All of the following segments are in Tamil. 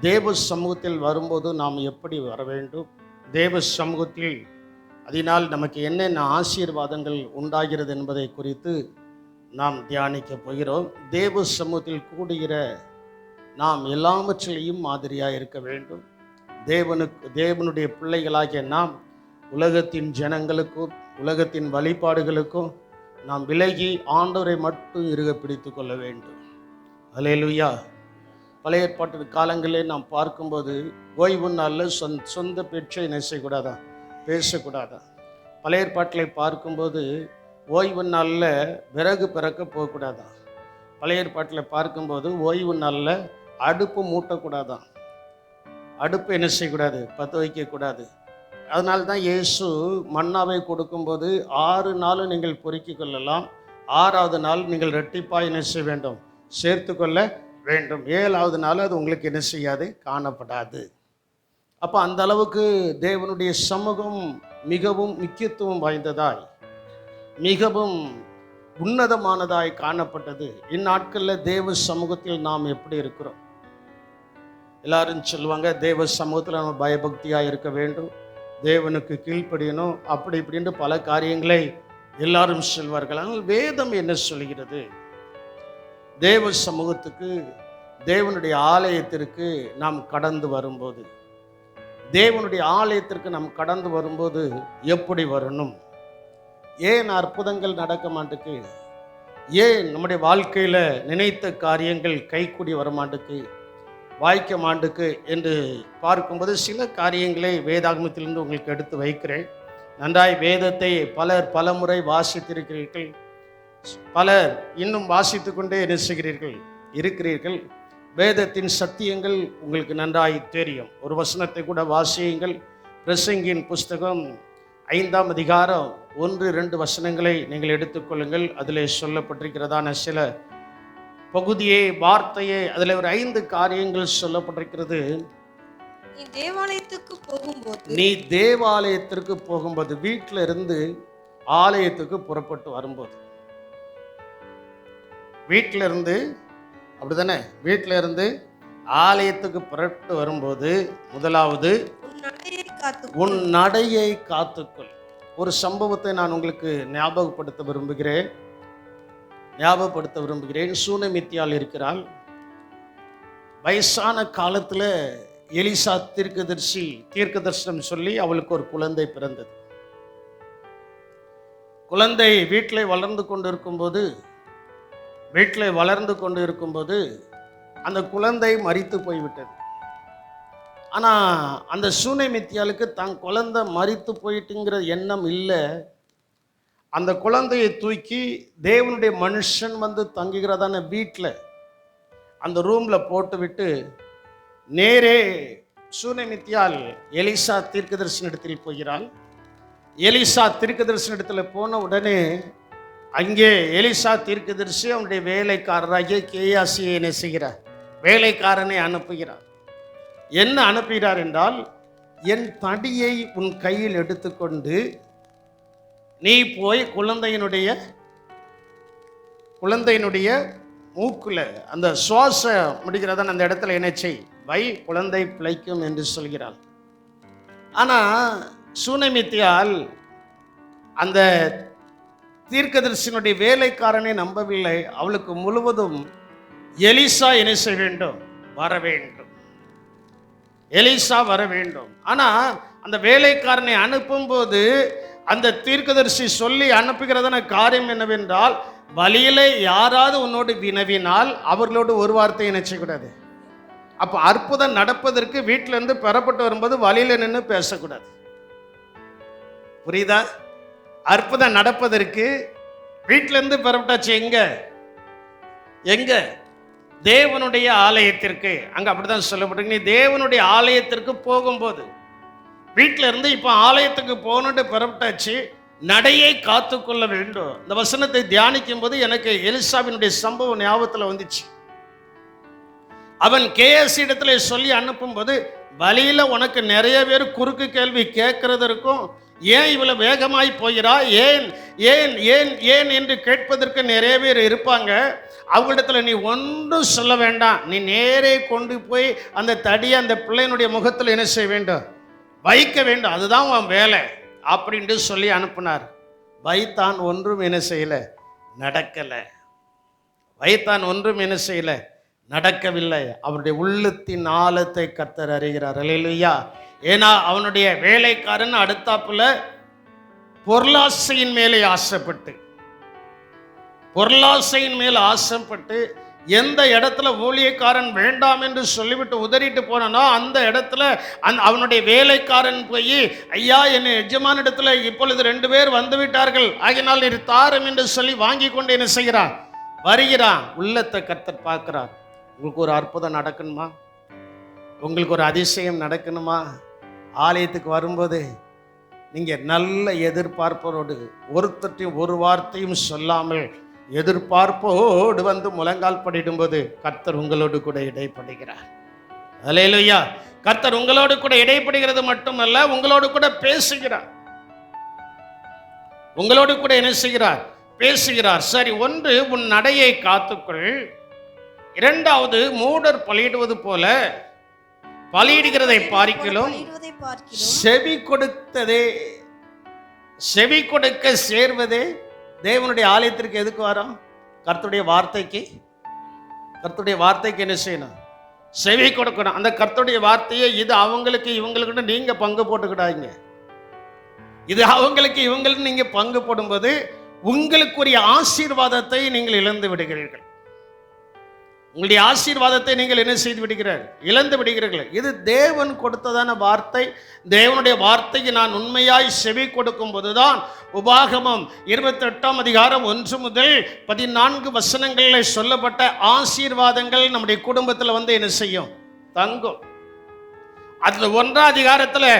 தேவ சமூகத்தில் வரும்போது நாம் எப்படி வர வேண்டும், தேவ சமூகத்தில் அதனால் நமக்கு என்னென்ன ஆசீர்வாதங்கள் உண்டாகிறது என்பதை குறித்து நாம் தியானிக்க போகிறோம். தேவ சமூகத்தில் கூடுகிற நாம் எல்லாவற்றிலையும் மாதிரியாக இருக்க வேண்டும். தேவனுடைய பிள்ளைகளாகிய நாம் உலகத்தின் ஜனங்களுக்கும் உலகத்தின் வழிபாடுகளுக்கும் நாம் விலகி ஆண்டவரை மட்டும் இறுக பிடித்து கொள்ள வேண்டும். அல்லேலூயா. பழைய ஏற்பாட்டு காலங்களே நாம் பார்க்கும்போது ஓய்வு நாளில் சொந்த பேச்சை என்ன செய்யக்கூடாதான், பேசக்கூடாதா. பழைய ஏற்பாட்டில் பார்க்கும்போது ஓய்வு நாளில் விறகு பிறக்க போகக்கூடாதான். பழைய ஏற்பாட்டில் பார்க்கும்போது ஓய்வு நாளில் அடுப்பு மூட்டக்கூடாதான். அடுப்பு என்ன செய்யக்கூடாது, பற்ற வைக்கக்கூடாது. அதனால தான் இயேசு மன்னாவை கொடுக்கும்போது 6 நாளும் நீங்கள் பொறுக்கிக் கொள்ளலாம், 6வது நாள் நீங்கள் ரெட்டிப்பாய் என்ன செய்ய வேண்டும், சேர்த்து கொள்ள வேண்டும். 7வது நாள் அது உங்களுக்கு என்ன செய்யாது, காணப்படாது. அப்போ அந்த அளவுக்கு தேவனுடைய சமூகம் மிகவும் முக்கியத்துவம் வாய்ந்ததாய், மிகவும் உன்னதமானதாய் காணப்பட்டது. இந்நாட்களில் தேவ சமூகத்தில் நாம் எப்படி இருக்கிறோம்? எல்லாரும் சொல்லுவாங்க, தேவ சமூகத்தில் நம்ம பயபக்தியாக இருக்க வேண்டும், தேவனுக்கு கீழ்ப்படியணும், அப்படி இப்படின்னு பல காரியங்களை எல்லாரும் சொல்வார்கள். ஆனால் வேதம் என்ன சொல்கிறது? தேவ சமூகத்துக்கு, தேவனுடைய ஆலயத்திற்கு நாம் கடந்து வரும்போது, தேவனுடைய ஆலயத்திற்கு நாம் கடந்து வரும்போது எப்படி வரணும்? ஏன் அற்புதங்கள் நடக்க மாட்டுக்கு? ஏன் நம்முடைய வாழ்க்கையில் நினைத்த காரியங்கள் கைக்கூடி வர மாட்டுக்கு, வாய்க்க மாட்டுக்கு என்று பார்க்கும்போது சில காரியங்களை வேதாகமத்திலிருந்து உங்களுக்கு எடுத்து வைக்கிறேன். நன்றாய் வேதத்தை பல முறை வாசித்திருக்கிறீர்கள், பலர் இன்னும் வாசித்து கொண்டே இருக்கிறீர்கள். வேதத்தின் சத்தியங்கள் உங்களுக்கு நன்றாய் தெரியும். ஒரு வசனத்தை கூட வாசியுங்கள். பிரசங்கியின் புஸ்தகம் 5ஆம் அதிகாரம் 1-2 வசனங்களை நீங்கள் எடுத்துக்கொள்ளுங்கள். அதில் சொல்லப்பட்டிருக்கிறதான சில பகுதியே, வார்த்தையே, அதில் ஒரு 5 காரியங்கள் சொல்லப்பட்டிருக்கிறது. நீ தேவாலயத்திற்கு போகும்போது, வீட்டில் இருந்து ஆலயத்துக்கு புறப்பட்டு வரும்போது, வீட்டில் இருந்து அப்படிதானே, வீட்டில் இருந்து ஆலயத்துக்கு புறப்பட்டு வரும்போது முதலாவது உன் நடையை காத்துக்கொள். ஒரு சம்பவத்தை நான் உங்களுக்கு ஞாபகப்படுத்த விரும்புகிறேன். சூனமித்தியால் இருக்கிறாள். வயசான காலத்தில் எலிசா தீர்க்கதரிசனம் சொல்லி அவளுக்கு ஒரு குழந்தை பிறந்தது. குழந்தை வீட்டில் வளர்ந்து கொண்டு இருக்கும்போது அந்த குழந்தை மரித்து போய்விட்டது. ஆனால் அந்த சூனமித்தியாளுக்கு தன் குழந்தை மரித்து போயிட்டுங்கிற எண்ணம் இல்லை. அந்த குழந்தையை தூக்கி தேவனுடைய மனுஷன் வந்து தங்குகிறதான வீட்டில் அந்த ரூமில் போட்டுவிட்டு நேரே சூனமித்தியால் எலிசா தீர்க்கதரிசனிடத்தில் போகிறாள். எலிசா தீர்க்கதரிசனிடத்தில் போன உடனே அங்கே எலிசா தீர்க்கதரிசி அவனுடைய வேலைக்காரராகிய கேயாசியை என்ன செய்கிறார், வேலைக்காரனை அனுப்புகிறார். என்ன அனுப்புகிறார் என்றால், என் தடியை உன் கையில் எடுத்துக்கொண்டு நீ போய் குழந்தையினுடைய மூக்குல அந்த சுவாச முடிக்கிறத அந்த இடத்துல என்ன செய், வை, குழந்தை பிழைக்கும் என்று சொல்கிறாள். ஆனால் சூனமித்தியால் அந்த தீர்க்கதரிசனுடைய வேலைக்காரனை நம்பவில்லை. அவளுக்கு முழுவதும் எலிசா என்ன செய்ய வேண்டும், வர வேண்டும், எலிசா வர வேண்டும். ஆனால் அந்த வேலைக்காரனை அனுப்பும்போது அந்த தீர்க்கதரிசி சொல்லி அனுப்புகிறதான காரியம் என்னவென்றால், வழியில யாராவது உன்னோடு வினவினால் அவர்களோடு ஒரு வார்த்தை நினைச்சக்கூடாது. அப்போ அற்புதம் நடப்பதற்கு வீட்டிலேருந்து பெறப்பட்டு வரும்போது வழியில நின்று பேசக்கூடாது. புரியுதா? அற்புதம் நடப்பதற்கு வீட்டிலேருந்து பெறப்பட்டாச்சு. எங்க தேவனுடைய ஆலயத்திற்கு. அங்கே அப்படிதான் சொல்லப்பட்டிருக்கு. நீ தேவனுடைய ஆலயத்திற்கு போகும்போது, வீட்டில் இருந்து இப்போ ஆலயத்துக்கு போகணுட்டு பெறப்பட்டாச்சு, நடையை காத்துக்கொள்ள வேண்டும். இந்த வசனத்தை தியானிக்கும் போது எனக்கு எலிசாவினுடைய சம்பவம் ஞாபகத்தில் வந்துச்சு. அவன் கேஎஸ் இடத்துல சொல்லி அனுப்பும் போது, வழியில உனக்கு நிறைய பேர் குறுக்கு கேள்வி கேட்கறதற்கும், ஏன் இவ்வளவு வேகமாய் போகிறா, ஏன் ஏன் ஏன் ஏன் என்று கேட்பதற்கு நிறைய பேர் இருப்பாங்க. அவங்களிடத்துல நீ ஒன்றும் சொல்ல வேண்டாம், நீ நேரே கொண்டு போய் அந்த தடியை அந்த பிள்ளையினுடைய முகத்தில் என்ன செய்ய வேண்டும், வைக்க வேண்டும், அதுதான் உன் வேலை அப்படின்ட்டு சொல்லி அனுப்புனார். வைத்தான், ஒன்றும் என்ன செய்யலை, நடக்கலை. வைத்தான், ஒன்றும் என்ன செய்யலை, நடக்கவில்லை. அவருடைய உள்ளத்தின் ஆழத்தை கர்த்தர் அறிகிறார். அல்லேலூயா. ஏன்னா அவனுடைய வேலைக்காரன் அடுத்தாப்புல பொருளாசையின் மேலே ஆசைப்பட்டு, பொருளாசையின் மேல் ஆசைப்பட்டு எந்த இடத்துல ஊழியக்காரன் வேண்டாம் என்று சொல்லிவிட்டு உதறிட்டு போனானோ அந்த இடத்துல அவனுடைய வேலைக்காரன் போய், ஐயா என் எஜமான இடத்துல இப்பொழுது 2 பேர் வந்து விட்டார்கள், ஆகினால் நீர் தாரும் என்று சொல்லி வாங்கி கொண்டு என்ன செய்கிறான், வருகிறான். உள்ளத்தை கர்த்தர் பார்க்கிறார். உங்களுக்கு ஒரு அற்புதம் நடக்கணுமா, உங்களுக்கு ஒரு அதிசயம் நடக்கணுமா, ஆலயத்துக்கு வரும்போது நீங்கள் நல்ல எதிர்பார்ப்போடு, ஒருத்தரையும் ஒரு வார்த்தையும் சொல்லாமல் எதிர்பார்ப்போடு வந்து முழங்கால் படிடும்போது கர்த்தர் உங்களோடு கூட இடைப்படுகிறார். அல்லேலூயா. கர்த்தர் உங்களோடு கூட இடைப்படுகிறது மட்டுமல்ல, உங்களோடு கூட பேசுகிறார், உங்களோடு கூட என்ன செய்கிறார், பேசுகிறார். சரி, ஒன்று உன் நடையை காத்துக்கொள், இரண்டாவது மூடர் பலியிடுவது போல பலியிடுகிறதை பார்க்கிலும் செவி கொடுத்ததே, செவி கொடுக்க சேர்வதே. தேவனுடைய ஆலயத்திற்கு எதுக்கு வரோம், கர்த்தருடைய வார்த்தைக்கு. கர்த்தருடைய வார்த்தைக்கு என்ன செய்யணும், செவி கொடுக்கணும். அந்த கர்த்தருடைய வார்த்தையை இது அவங்களுக்கு இவங்களுக்கு நீங்க பங்கு போட்டுக்கிடாதீங்க. இது அவங்களுக்கு இவங்களுக்கு நீங்க பங்கு போடும்போது உங்களுக்குரிய ஆசீர்வாதத்தை நீங்கள் இழந்து விடுகிறீர்கள். உங்களுடைய ஆசீர்வாதத்தை நீங்கள் என்ன செய்து விடுகிறீர்கள், இழந்து விடுகிறீர்கள். இது தேவன் கொடுத்ததான வார்த்தை. தேவனுடைய வார்த்தைக்கு நான் உண்மையாய் செவி கொடுக்கும் போதுதான் உபாகமம் 28ஆம் அதிகாரம் 1 முதல் 14 வசனங்களில் சொல்லப்பட்ட ஆசீர்வாதங்கள் நம்முடைய குடும்பத்தில் வந்து என்ன செய்யும், தங்கும். அதுல 1ஆம் அதிகாரத்தில்,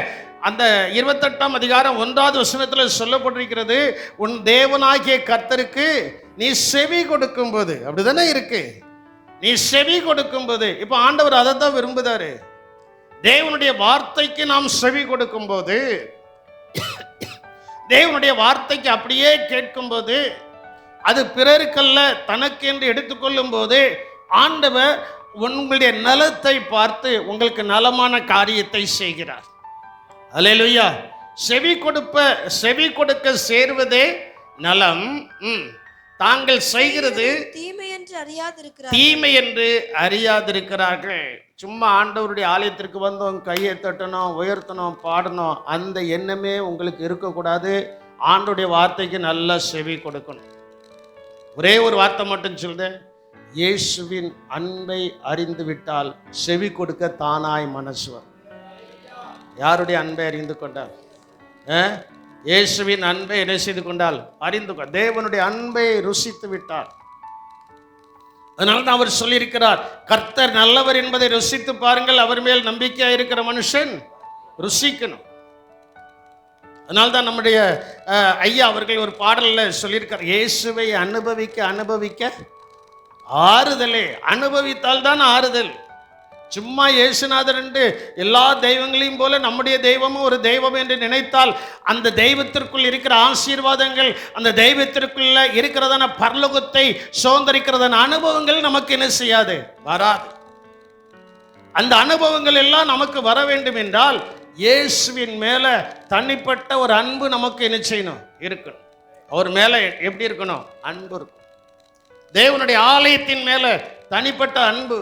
அந்த 28ஆம் அதிகாரம் 1வது வசனத்தில் சொல்லப்பட்டிருக்கிறது, உன் தேவனாகிய கர்த்தருக்கு நீ செவி கொடுக்கும் போது. அப்படிதானே இருக்கு, நீ செவி கொடுக்கும் போது. இப்ப ஆண்டவர் அதை தான் விரும்புதாரு. தேவனுடைய வார்த்தைக்கு நாம் செவி கொடுக்கும் போது, தேவனுடைய வார்த்தைக்கு அப்படியே கேட்கும் போது, அது பிறருக்கல்ல தனக்கு என்று எடுத்துக்கொள்ளும் போது, ஆண்டவர் உங்களுடைய நலத்தை பார்த்து உங்களுக்கு நலமான காரியத்தை செய்கிறார். அல்லேலூயா. செவி கொடுக்க சேர்வதே நலம். தாங்கள் செய்கிறது தீமை என்று அறியாதிருக்கிறார்கள். சும்மா ஆண்டவருடைய ஆலயத்திற்கு வந்தோம், கையை தட்டணும், உயர்த்தணும், பாடணும், அந்த எண்ணமே உங்களுக்கு இருக்கக்கூடாது. ஆண்டவருடைய வார்த்தைக்கு நல்லா செவி கொடுக்கணும். ஒரே ஒரு வார்த்தை மட்டும் சொல்றேன், இயேசுவின் அன்பை அறிந்து விட்டால் செவி கொடுக்க தானாய் மனசு வரும். யாருடைய அன்பை அறிந்து கொண்டார், இயேசுவின் அன்பை என்ன செய்து கொண்டால் அறிந்து கொண்டார், தேவனுடைய அன்பை ருசித்து விட்டார். அதனால்தான் அவர் சொல்லியிருக்கிறார், கர்த்தர் நல்லவர் என்பதை ருசித்து பாருங்கள், அவர் மேல் நம்பிக்கையா இருக்கிற மனுஷன் ருசிக்கணும். அதனால்தான் நம்முடைய ஐயா அவர்கள் ஒரு பாடல்ல சொல்லியிருக்கார், இயேசுவை அனுபவிக்க அனுபவிக்க ஆறுதலே. அனுபவித்தால் தான் ஆறுதல். சும்மா இயேசுநாதர் என்று எல்லா தெய்வங்களையும் போல நம்முடைய தெய்வமும் ஒரு தெய்வம் என்று நினைத்தால் அந்த தெய்வத்திற்குள் இருக்கிற ஆசீர்வாதங்கள், அந்த தெய்வத்திற்குள்ள இருக்கிறதான பரலோகத்தை சுதந்திரிக்கிறதான அனுபவங்கள் நமக்கு என்ன செய்யாது, வராது. அந்த அனுபவங்கள் எல்லாம் நமக்கு வர வேண்டும் என்றால் இயேசுவின் மேல தனிப்பட்ட ஒரு அன்பு நமக்கு என்ன செய்யணும், இருக்கணும். அவர் மேல எப்படி இருக்கணும், அன்பு இருக்கும். தேவனுடைய ஆலயத்தின் மேல தனிப்பட்ட அன்பு,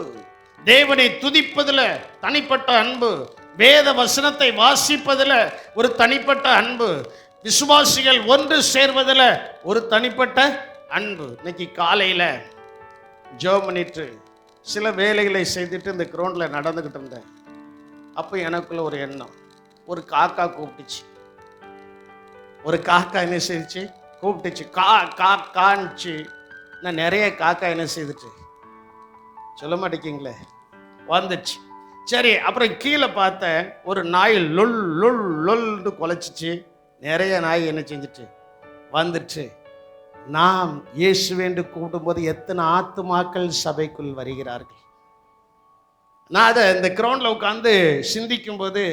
தேவனை துதிப்பதில் தனிப்பட்ட அன்பு, வேத வசனத்தை வாசிப்பதில் ஒரு தனிப்பட்ட அன்பு, விசுவாசிகள் ஒன்று சேர்வதில் ஒரு தனிப்பட்ட அன்பு. இன்னைக்கு காலையில் ஜெபம் பண்ணிட்டு சில வேலைகளை செய்துட்டு இந்த கிரவுண்டில் நடந்துக்கிட்டு இருந்தேன். அப்போ எனக்குள்ள ஒரு எண்ணம், ஒரு காக்கா கூப்பிட்டுச்சு. ஒரு காக்கா என்ன செய்துச்சு, கூப்பிட்டுச்சு, காணிச்சு. நான் நிறைய காக்கா என்ன செய்துச்சு, சொல்ல மாட்டேங்கிங்களே, வந்துச்சு. சரி, அப்புறம் கீழே பார்த்தேன், ஒரு நாய் லொல் லொல் லொல்னு குலைச்சிச்சு. நிறைய நாய் என்ன செஞ்சிச்சு, வந்துச்சு. நாம் இயேசுவென்று கூப்பிடும்போது எத்தனை ஆத்துமாக்கள் சபைக்குள் வருகிறார்கள். நான் அதை இந்த கிரவுண்டில் உட்காந்து சிந்திக்கும் போது,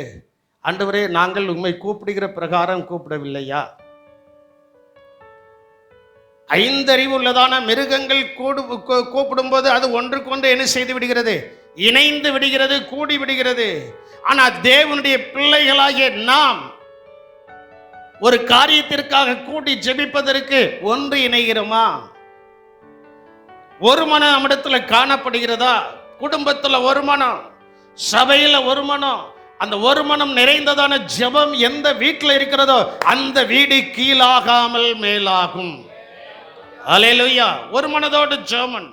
ஆண்டவரே, நாங்கள் உண்மை கூப்பிடுகிற பிரகாரம் கூப்பிடவில்லையா? ஐந்தறிவு உள்ளதான மிருகங்கள் கூப்பிடும்போது அது ஒன்றுக்கொன்று என்ன செய்து விடுகிறது? இணைந்து விடுகிறது, கூடி விடுகிறது. ஆனா தேவனுடைய பிள்ளைகளாகிய நாம் ஒரு காரியத்திற்காக கூடி ஜெபிப்பதற்கு ஒன்று இணைகிறோமா? ஒரு மனம் நம்மிடத்துல காணப்படுகிறதா? குடும்பத்துல ஒரு மனம், சபையில ஒரு மனம். அந்த ஒரு மனம் நிறைந்ததான ஜெபம் எந்த வீட்டில் இருக்கிறதோ அந்த வீடு கீழாகாமல் மேலாகும். அல்லேலூயா. ஒரு மனதோடு ஜெபம்.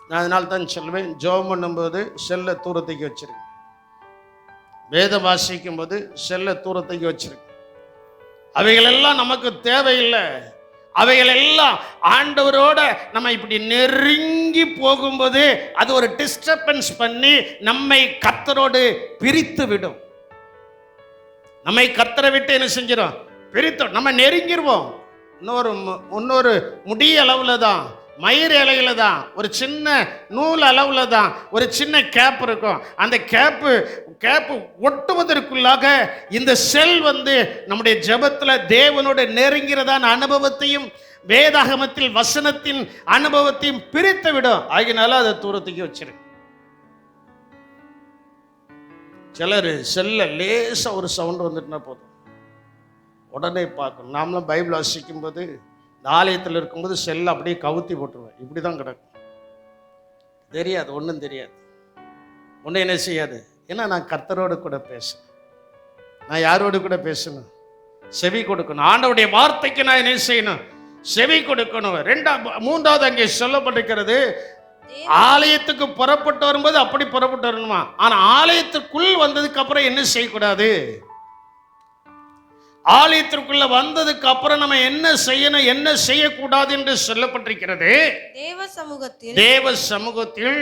நான் அதனால தான் சொல்லுவேன், ஜெபம் பண்ணும்போது செல்ல தூரத்துக்கு வச்சிருங்க. வேதம் வாசிக்கும் போது செல்ல தூரத்துக்கு வச்சிருக்கு. அவைகளெல்லாம் நமக்கு தேவையில்லை. அவைகளெல்லாம் ஆண்டவரோட நம்ம இப்படி நெருங்கி போகும்போது அது ஒரு டிஸ்டர்பன்ஸ் பண்ணி நம்மை கர்த்தரோடு பிரித்து விடும். நம்மை கர்த்தரை விட்டு என்ன செஞ்சிடும்? பிரித்தோம். நம்ம நெருங்கிடுவோம். இன்னொரு முடி அளவுல தான், மயிர் இலையில தான், ஒரு சின்ன நூல் அளவுல தான் ஒரு சின்ன கேப் இருக்கும். அந்த கேப்பு ஒட்டுவதற்குள்ளாக இந்த செல் நம்முடைய ஜெபத்துல தேவனோட நெருங்கிறதான அனுபவத்தையும் வேதாகமத்தில் வசனத்தின் அனுபவத்தையும் பிரித்து விடும். ஆகினால அதை தூரத்துக்கு வச்சிருக்கு. சிலர் செல்ல லேசா ஒரு சவுண்ட் வந்துட்டுனா போதும், உடனே பார்க்கணும். நாமளும் பைபிள் வாசிக்கும் போது இந்த ஆலயத்தில் இருக்கும்போது செல்லை அப்படியே கவுத்தி போட்டுருவேன். இப்படி தான் கிடக்கும். தெரியாது, ஒன்றும் தெரியாது, ஒன்றும் என்ன செய்யாது. ஏன்னா நான் கர்த்தரோடு கூட பேசணும். நான் யாரோடு கூட பேசணும்? செவி கொடுக்கணும். ஆண்டவருடைய வார்த்தைக்கு நான் என்ன செய்யணும்? செவி கொடுக்கணும். மூன்றாவது அங்கே சொல்லப்பட்டிருக்கிறது, ஆலயத்துக்கு புறப்பட்டு வரும்போது அப்படி புறப்பட்டு வரணுமா? ஆனா ஆலயத்துக்குள் வந்ததுக்கு அப்புறம் என்ன செய்யக்கூடாது? ஆலயத்திற்குள்ள வந்ததுக்கு அப்புறம் நம்ம என்ன செய்யணும், என்ன செய்யக்கூடாது என்று சொல்லப்பட்டிருக்கிறது. தேவ சமூகத்தில்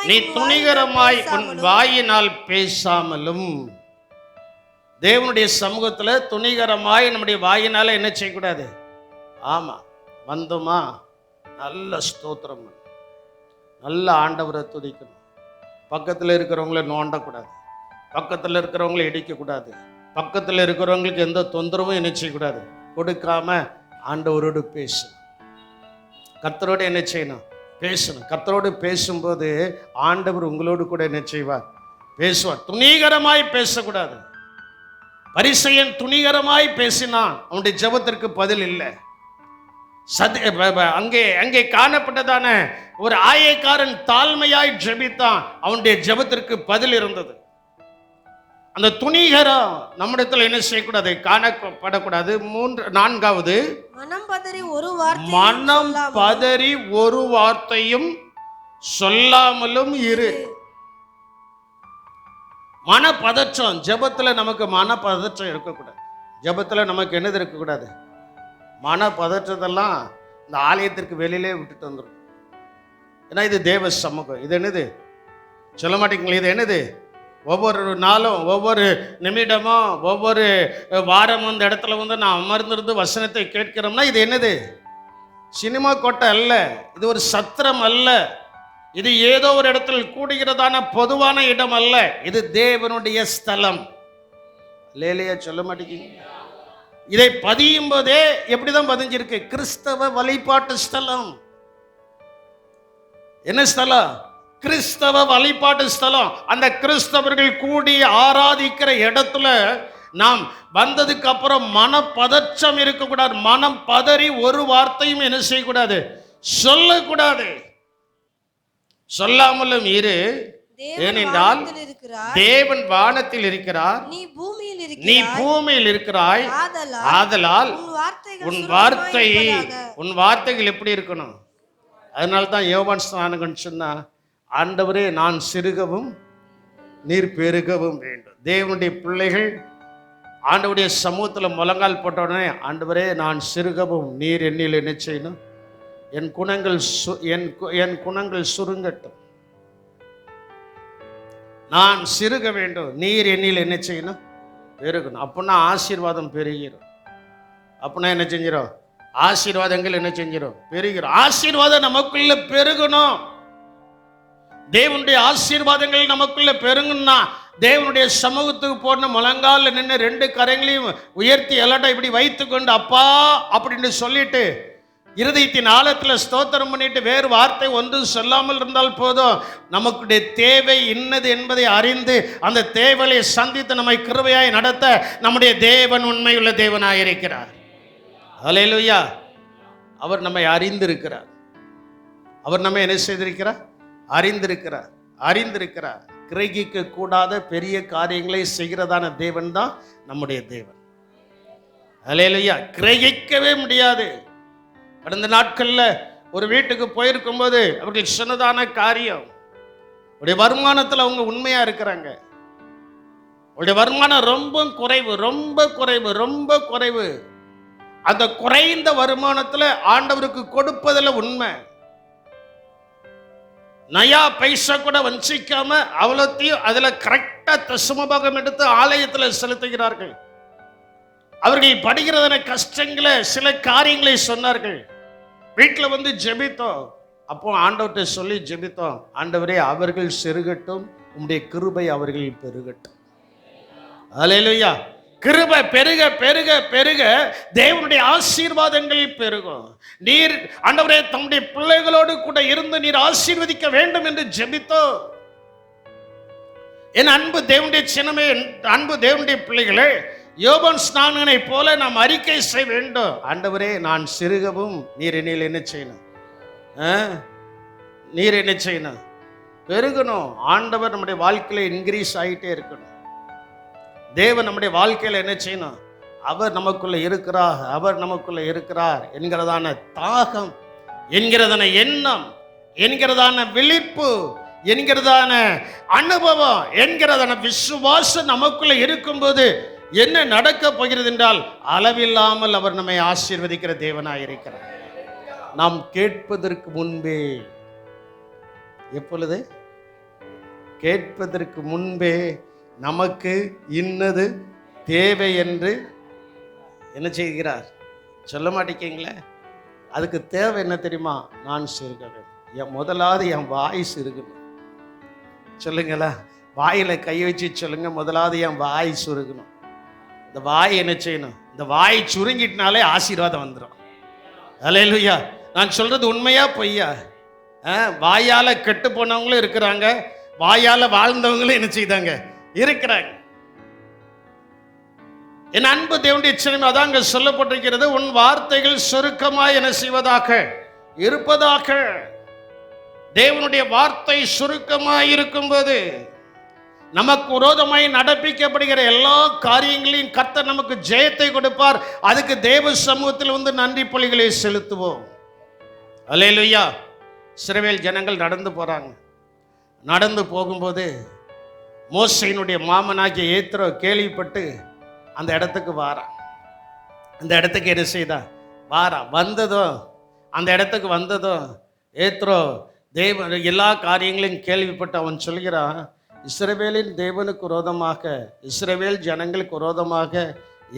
நீ துணிகரமாய் உன் வாயினால் பேசாமலும். தேவனுடைய சமூகத்துல துணிகரமாய் நம்முடைய வாயினால என்ன செய்யக்கூடாது? ஆமா, வந்தோமா நல்ல ஸ்தோத்திரம், நல்ல ஆண்டவரை துதிக்கணும். பக்கத்தில் இருக்கிறவங்கள நோண்டக்கூடாது, பக்கத்தில் இருக்கிறவங்கள இடிக்கக்கூடாது, பக்கத்தில் இருக்கிறவங்களுக்கு எந்த தொந்தரவும் என்ன செய்யக்கூடாது, கொடுக்காம ஆண்டவரோடு பேசணும். கர்த்தரோடு என்ன செய்யணும்? பேசணும். கர்த்தரோடு பேசும்போது ஆண்டவர் உங்களோடு கூட என்ன செய்வார்? பேசுவார். துணிகரமாய் பேசக்கூடாது. பரிசேயன் துணிகரமாய் பேசினான், அவனுடைய ஜெபத்திற்கு பதில் இல்லை. அங்கே காணப்பட்டதான ஒரு ஆயக்காரன் தாழ்மையாய் ஜெபித்தான், அவனுடைய ஜெபத்திற்கு பதில் இருந்தது. அந்த துணிகரம் நம்மிடத்தில் என்ன செய்யக்கூடாது? காணப்படக்கூடாது. நான்காவது, மனம் பதறி ஒரு வார்த்தையும் சொல்லாமலும் இரு. மனப்பதற்றம், ஜெபத்துல நமக்கு மனப்பதற்றம் இருக்கக்கூடாது. ஜெபத்துல நமக்கு என்னது இருக்கக்கூடாது? மனப்பதற்றத்தெல்லாம் இந்த ஆலயத்திற்கு வெளியிலே விட்டுட்டு வந்துடும். ஏன்னா இது தேவ சமூகம். இது என்னது சொல்ல மாட்டீங்களா? இது என்னது? ஒவ்வொரு நாளும், ஒவ்வொரு நிமிடமும், ஒவ்வொரு வாரமும் இந்த இடத்துல நான் அமர்ந்திருந்து வசனத்தை கேட்கிறோம்னா இது என்னது? சினிமா கோட்டை அல்ல, இது ஒரு சத்திரம் அல்ல, இது ஏதோ ஒரு இடத்தில் கூடுகிறதான பொதுவான இடம் அல்ல, இது தேவனுடைய ஸ்தலம். லேலையா சொல்ல மாட்டேங்க? இதை பதியும் போதே எப்படிதான் பதிஞ்சிருக்கு? கிறிஸ்தவ வழிபாட்டு ஸ்தலம். என்ன ஸ்தலம்? கிறிஸ்தவ வழிபாட்டு ஸ்தலம். அந்த கிறிஸ்தவர்கள் கூடி ஆராதிக்கிற இடத்துல நாம் வந்ததுக்கு அப்புறம் மனப்பதற்றம் இருக்கக்கூடாது. மனம் பதறி ஒரு வார்த்தையும் என்ன செய்யக்கூடாது? சொல்லக்கூடாது. சொல்லாமலும் இரு. ஏனென்றால் தேவன் வானத்தில் இருக்கிறார், நீ பூமியில் இருக்கிறாய். ஆதலால் உன் வார்த்தைகள் எப்படி இருக்கணும்? அதனால தான் யோவான் ஸ்நானகன் சொன்னா, ஆண்டவரே நான் சிறுகவும் நீர் பெருகவும் வேண்டும். தேவனுடைய பிள்ளைகள் ஆண்டவருடைய சமூகத்தில் முழங்கால் போட்ட உடனே, ஆண்டவரே நான் சிறுகவும் நீர் என்னில் என்ன செய்யணும்? என் குணங்கள் சுருங்கட்டும், நான் சிறுக வேண்டும், நீர் என்னில் என்ன செய்யணும்? பெருகணும். அப்படின்னா ஆசீர்வாதம் பெருகிறோம். அப்படின்னா என்ன செஞ்சிடும்? ஆசீர்வாதங்கள் என்ன செஞ்சிடும்? பெருகிறோம். ஆசீர்வாதம் நமக்குள்ள பெருகணும். தேவனுடைய ஆசீர்வாதங்கள் நமக்குள்ள பெருகுன்னா தேவனுடைய சமூகத்துக்கு போன முழங்கால நின்று 2 கரங்களையும் உயர்த்தி எல்லாட்டும் இப்படி வைத்துக்கொண்டு அப்பா அப்படின்னு சொல்லிட்டு இருதயத்தின் ஆழத்தில் ஸ்தோத்திரம் பண்ணிட்டு வேறு வார்த்தை ஒன்றும் சொல்லாமல் இருந்தால் போதும். நமக்குடைய தேவை இன்னது என்பதை அறிந்து அந்த தேவையை சந்தித்து நம்மை கிருபையாய் நடத்த நம்முடைய தேவன் உண்மையுள்ள தேவனாய் இருக்கிறார். ஹல்லேலூயா. அவர் நம்மை அறிந்திருக்கிறார். அவர் நம்மை என்ன செய்திருக்கிறார்? அறிந்திருக்கிறார். கிரகிக்க கூடாத பெரிய காரியங்களை செய்கிறதான தேவன் தான் நம்முடைய தேவன். ஹல்லேலூயா. கிரகிக்கவே முடியாது. கடந்த நாட்கள்ல ஒரு வீட்டுக்கு போயிருக்கும் போது அவர்கள் சொன்னதான காரியம், உடைய வருமானத்தில் அவங்க உண்மையா இருக்கிறாங்க. உடைய வருமானம் ரொம்ப குறைவு. அந்த குறைந்த வருமானத்தில் ஆண்டவருக்கு கொடுப்பதில் உண்மை. நயா பைசா கூட வஞ்சிக்காம அவ்வளோத்தையும் அதுல கரெக்டா தசமபாகம் எடுத்து ஆலயத்தில் செலுத்துகிறார்கள். அவர்கள் படுகிறதான கஷ்டங்களை சில காரியங்களை சொன்னார்கள். வீட்டில் வந்து ஜெபித்தோம். அப்போ ஆண்டவர்கிட்ட சொல்லி ஜெபித்தோம், ஆண்டவரே அவர்கள் செருகட்டும், உம்முடைய கிருபை அவர்கள் பெருகட்டும். ஹல்லேலூயா. கிருபை பெருக பெருக பெருக தேவனுடைய ஆசீர்வாதங்கள் பெருகும். நீர் ஆண்டவரே தம்முடைய பிள்ளைகளோடு கூட இருந்து நீர் ஆசீர்வதிக்க வேண்டும் என்று ஜெபித்தோம். என் அன்பு தேவனுடைய சின்னமே, அன்பு தேவனுடைய பிள்ளைகளே, யோவான் ஸ்நானனை போல நாம் அறிக்கை செய்ய வேண்டும். ஆண்டவரே நான் சிறுகவும் நீர் என்னில் என்ன செய்யணும்? நீர் என்ன செய்யணும்? பெருகணும். ஆண்டவர் நம்முடைய வாழ்க்கையில இன்க்ரீஸ் ஆகிட்டே இருக்கணும். தேவன் நம்முடைய வாழ்க்கையில் என்ன செய்யணும்? அவர் நமக்குள்ள இருக்கிறார் என்கிறதான தாகம், என்கிறதான எண்ணம், என்கிறதான விழிப்பு, என்கிறதான அனுபவம், என்கிறதான விசுவாசம் நமக்குள்ள இருக்கும்போது என்ன நடக்க போகிறது என்றால், அளவில்லாமல் அவர் நம்மை ஆசீர்வதிக்கிற தேவனாய் இருக்கிறார். நாம் கேட்பதற்கு முன்பே, எப்பொழுது? கேட்பதற்கு முன்பே நமக்கு இன்னது தேவை என்று என்ன செய்கிறார்? சொல்ல மாட்டேங்களே. அதுக்கு தேவை என்ன தெரியுமா? நான் சிறுக வேண்டும். முதலாவது என் வாய் சிறுகணும். சொல்லுங்களா, வாயில கை வச்சு சொல்லுங்க, முதலாவது என் வாய் சுருகணும். இந்த வாய் என்ன செய்யணும்? இந்த வாய் சுருங்கிட்டனாலே ஆசீர்வாதம் வந்துடும். ஹல்லேலூயா. நான் சொல்றது உண்மையா பொய்யா? வாயால கெட்டு போனவங்களும் இருக்கிறாங்க, வாயால வாழ்ந்தவங்களும் என்ன செய்தாங்க? இருக்கிறாங்க. என் அன்பு தேவனுடைய சின்னம் அதாங்க சொல்லப்பட்டிருக்கிறது, உன் வார்த்தைகள் சுருக்கமாய் என்ன செய்வதாக இருப்பதாக. தேவனுடைய வார்த்தை சுருக்கமாய் இருக்கும்போது நமக்கு விரோதமாய் நடப்பிக்கப்படுகிற எல்லா காரியங்களையும் கர்த்தர் நமக்கு ஜெயத்தை கொடுப்பார். அதுக்கு தேவ சமூகத்தில் வந்து நன்றி பலிகளை செலுத்துவோம். அல்லேலூயா. இஸ்ரவேல் ஜனங்கள் நடந்து போறாங்க. நடந்து போகும்போது மோசேயினுடைய மாமனாகிய ஏத்ரோ கேள்விப்பட்டு அந்த இடத்துக்கு வாரான். அந்த இடத்துக்கு என்ன செய்தா? வாரான். வந்ததும் அந்த இடத்துக்கு வந்ததும் ஏத்ரோ தேவ எல்லா காரியங்களையும் கேள்விப்பட்டு அவன் சொல்கிறான், இஸ்ரவேலின் தேவனுக்கு விரோதமாக, இஸ்ரவேல் ஜனங்களுக்கு விரோதமாக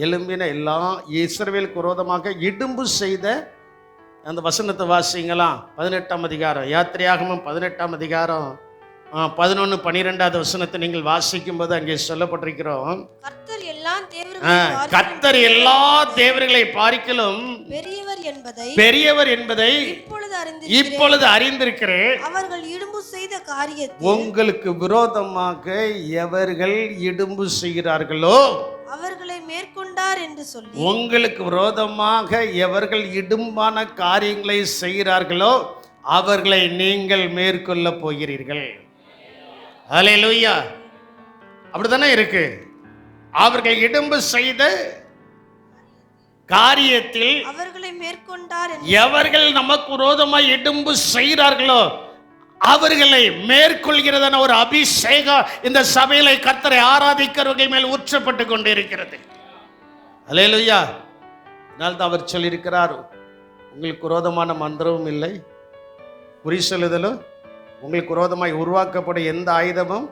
எழும்பின எல்லாம், இஸ்ரவேலுக்கு விரோதமாக இடும்பு செய்த அந்த வசனத்தை வாசிங்களாம். 18ஆம் அதிகாரம், யாத்திரையாகமம் 18ஆம் அதிகாரம் 11-12 வசனத்தை நீங்கள் வாசிக்கும் போது அங்கே சொல்லப்பட்டிருக்கிறோம், கர்த்தர் எல்லா தேவர்களை பார்க்கிலும் பெரியவர் என்பதை இப்பொழுது அறிந்திருக்கிறேன். அவர்கள் இடும்பு செய்த காரியத்தில் உங்களுக்கு விரோதமாக எவர்கள் இடும்பு செய்கிறார்களோ அவர்களை மேற்கொண்டார் என்று சொல்லி, உங்களுக்கு விரோதமாக எவர்கள் இடும்பான காரியங்களை செய்கிறார்களோ அவர்களை நீங்கள் மேற்கொள்ள போகிறீர்கள். ஹல்லேலூயா. அப்படித்தானே இருக்கு. அவர்கள் இடும்பு செய்த காரியத்தில் அவர்களை மேற்கொண்டார். எவர்கள் நமக்கு விரோதமாய் இடும்பு செய்கிறார்களோ அவர்களை மேற்கொள்கிறதான ஒரு அபிஷேகம் இந்த சபையில கர்த்தரை ஆராதிக்கிறவர்கள் மேல் ஊற்றப்பட்டு கொண்டிருக்கிறது. அல்லேலூயா. அதனால்தான் அவர் சொல்லியிருக்கிறார், உங்களுக்கு விரோதமான மந்திரமும் இல்லை, குறி சொல்லுதலும், உங்களுக்கு விரோதமாய் உருவாக்கப்படும் எந்த ஆயுதமும்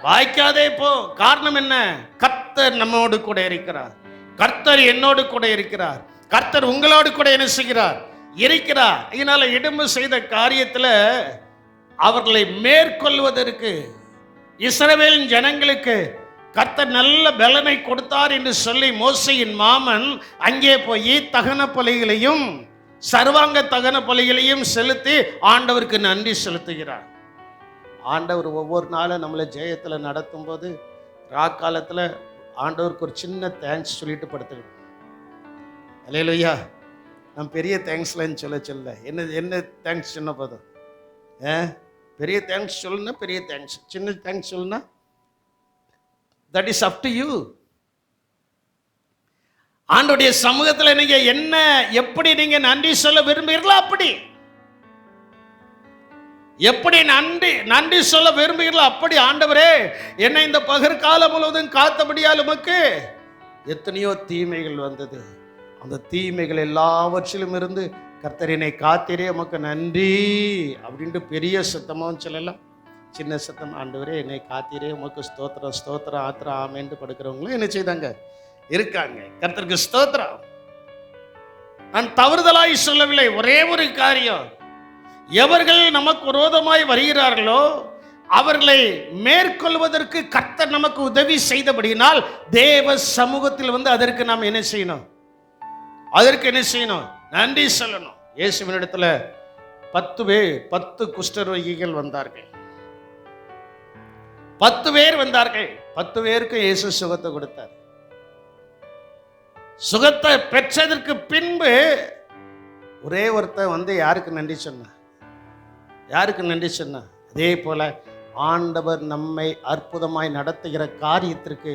வாய்க்காதே போ. காரணம் என்ன? கர்த்தர் நம்மோடு கூட இருக்கிறார். கர்த்தர் என்னோடு கூட இருக்கிறார். கர்த்தர் உங்களோடு கூட என்ன செய்கிறார்? இருக்கிறார். இதனால இடும்பு செய்த காரியத்தில் அவர்களை மேற்கொள்வதற்கு இஸ்ரவேலின் ஜனங்களுக்கு கர்த்தர் நல்ல பலனை கொடுத்தார் என்று சொல்லி மோசேயின் மாமன் அங்கே போய் தகன பலிகளையும் சர்வாங்க தகன பலிகளையும் செலுத்தி ஆண்டவருக்கு நன்றி செலுத்துகிறார். ஆண்டவர் ஒவ்வொரு நாளும் நம்மளை ஜெயத்தில் நடத்தும் போது ராக்காலத்தில் ஆண்டவருக்கு ஒரு சின்ன தேங்க்ஸ் சொல்லிட்டு படுத்துக்கணும். அல்லேலூயா. நம்ம பெரிய தேங்க்ஸ்லன்னு சொல்ல என்ன தேங்க்ஸ் சொன்ன போதும், பெரிய தேங்க்ஸ் சொல்லுன்னா பெரிய தேங்க்ஸ், சின்ன தேங்க்ஸ் சொல்லுன்னா that is up to you. ஆண்டவருடைய சமூகத்தில் நீங்க என்ன எப்படி நீங்க நன்றி சொல்ல விரும்புகிறீர்களோ அப்படி, எப்படி நன்றி சொல்ல விரும்புகிறீர்களோ அப்படி. ஆண்டவரே, என்னை இந்த பகற்காலம் முழுவதும் காத்தபடியால் உமக்கு எத்தனையோ தீமைகள் வந்தது, அந்த தீமைகள் எல்லாவற்றிலும் இருந்து கர்த்தரினை காத்திரே உமக்கு நன்றி அப்படின்ட்டு பெரிய சத்தமாகவும் சொல்லலாம், சின்ன சத்தம், ஆண்டவரே என்னை காத்திரே உமக்கு ஸ்தோத்திரம் ஸ்தோத்திரம் ஆத்திரம் ஆமேன்ட்டு படுக்கிறவங்களும் என்ன செய்தாங்க இருக்காங்க. கர்த்தருக்கு ஸ்தோத்திரம். நான் தவறுதலாய் சொல்லவில்லை. ஒரே ஒரு காரியம், எவர்கள் நமக்கு விரோதமாய் வருகிறார்களோ அவர்களை மேற்கொள்வதற்கு கர்த்தர் நமக்கு உதவி செய்தபடியினால் தேவ சமூகத்தில் வந்து அதற்கு நாம் என்ன செய்யணும், நன்றி சொல்லணும். இயேசுவின் இடத்துல 10 குஷ்டரோகிகள் வந்தார்கள். 10 பேர் வந்தார்கள். 10 பேருக்கு இயேசு சுகத்தை கொடுத்தார். சுகத்தை பெற்றதற்கு பின்பு ஒரே ஒருத்தர் வந்து யாருக்கு நன்றி சொன்னா, அதே போல ஆண்டவர் நம்மை அற்புதமாய் நடத்துகிற காரியத்திற்கு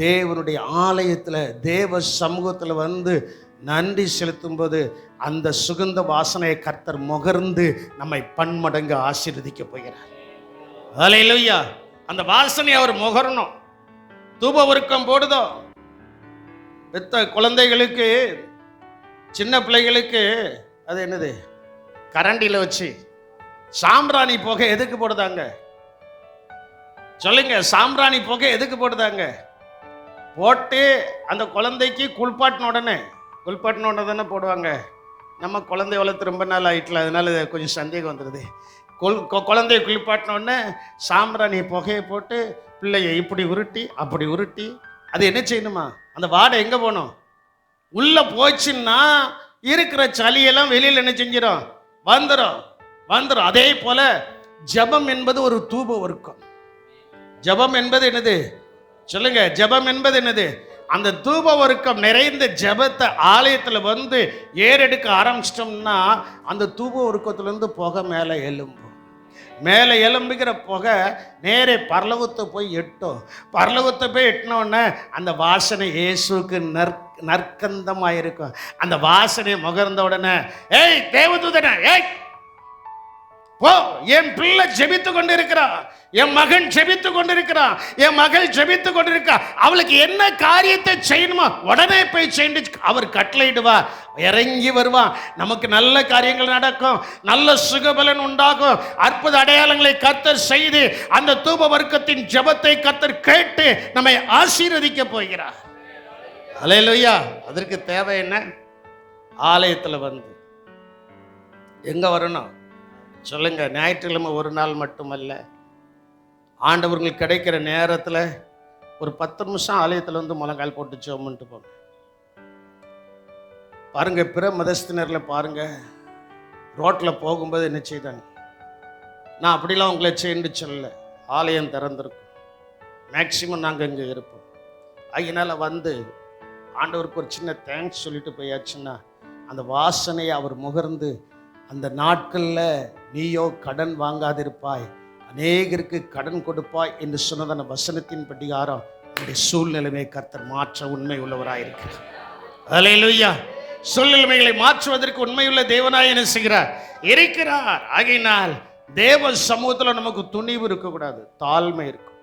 தேவனுடைய ஆலயத்தில் தேவ சமூகத்தில் வந்து நன்றி செலுத்தும் போது அந்த சுகந்த வாசனையை கர்த்தர் முகர்ந்து நம்மை பன்மடங்கு ஆசீர்வதிக்க போகிறார். ஹல்லேலூயா. அந்த வாசனை அவர் முகரணும். தூப வர்க்கம் போடுதோ, பெத்த குழந்தைகளுக்கு சின்ன பிள்ளைகளுக்கு அது என்னது, கரண்டியில் வச்சு சாம்பிராணி புகை எதுக்கு போடுதாங்க சொல்லுங்க? சாம்பிராணி புகை எதுக்கு போடுதாங்க? போட்டு அந்த குழந்தைக்கு குளிப்பாட்டின உடனே தானே போடுவாங்க. நம்ம குழந்தை வளர்த்து ரொம்ப நாள் ஆயிட்டல, அதனால கொஞ்சம் சந்தேகம் வந்துடுது. குழந்தைய குளிப்பாட்டின உடனே சாம்பிராணி புகையை போட்டு பிள்ளையை இப்படி உருட்டி அப்படி உருட்டி, அது என்ன செய்யணுமா, அந்த வாடை எங்கே போகணும், உள்ளே போச்சுன்னா இருக்கிற சளியெல்லாம் வெளியில் என்ன செஞ்சிடும், வந்துடும். அதே போல ஜெபம் என்பது ஒரு தூப வர்க்கம். ஜெபம் என்பது என்னது சொல்லுங்க? ஜெபம் என்பது என்னது? அந்த தூப வர்க்கம் நிறைந்த ஜெபத்தை ஆலயத்தில் வந்து ஏறெடுக்க ஆரம்பிச்சிட்டோம்னா அந்த தூப வர்க்கத்திலேருந்து புகை மேலே எழும்புகிற புகை நேரே பரலோகத்தை போய் எட்டும். பரலோகத்தை போய் எட்டினோடனே அந்த வாசனை இயேசுக்கு நற்கந்தமாக இருக்கும். அந்த வாசனை முகர்ந்த உடனே, ஏய் தேவதூதனே, ஏய் போ, என் பிள்ளை ஜெபித்து கொண்டிருக்கிறான், என் மகன் ஜெபித்து கொண்டிருக்கிறான், என் மகள் ஜெபித்து கொண்டிருக்கா, அவளுக்கு என்ன காரியத்தை செய்யணுமோ உடனே போய் செய்து அவர் கட்டளையிடுவார். இறங்கி வருவான். நமக்கு நல்ல காரியங்கள் நடக்கும், நல்ல சுகபலன் உண்டாகும், அற்புத அடையாளங்களை கர்த்தர் செய்து அந்த தூப வர்க்கத்தின் ஜெபத்தை கர்த்தர் கேட்டு நம்மை ஆசீர்வதிக்க போகிறார். அல்லேலூயா. அதற்கு தேவை என்ன? ஆலயத்தில் வந்து எங்க வரணும் சொல்லுங்க? ஞாயிற்றுக்கிழமை ஒரு நாள் மட்டுமல்ல, ஆண்டவர்களுக்கு கிடைக்கிற நேரத்தில் ஒரு 10 நிமிஷம் ஆலயத்தில் வந்து முழங்கால் போட்டு ஜெபம்ட்டு போங்க. பாருங்க, பிற மதஸ்தினரில் பாருங்க, ரோட்டில் போகும்போது என்ன செய்தாங்க? நான் அப்படிலாம் உங்களை செய்யு சொல்லல, ஆலயம் திறந்திருக்கும், மேக்சிமம் நாங்கள் இங்கே இருப்போம். அதனால வந்து ஆண்டவருக்கு ஒரு சின்ன தேங்க்ஸ் சொல்லிட்டு போயாச்சுன்னா அந்த வாசனையை அவர் முகர்ந்து, அந்த நாட்களில் நீயோ கடன் வாங்காதிருப்பாய், அநேகருக்கு கடன் கொடுப்பாய் என்று சொன்னதான வசனத்தின் பிரகாரம் நம்முடைய சூழ்நிலைமை கர்த்தர் மாற்ற உண்மை உள்ளவராயிருக்கிறார். அல்லேலூயா. சூழ்நிலைமைகளை மாற்றுவதற்கு உண்மையுள்ள தேவனாய் என்ன செய்கிறார்? இருக்கிறார். ஆகையினால் தேவ சமூகத்தில் நமக்கு துணிவு இருக்கக்கூடாது, தாழ்மை இருக்கும்.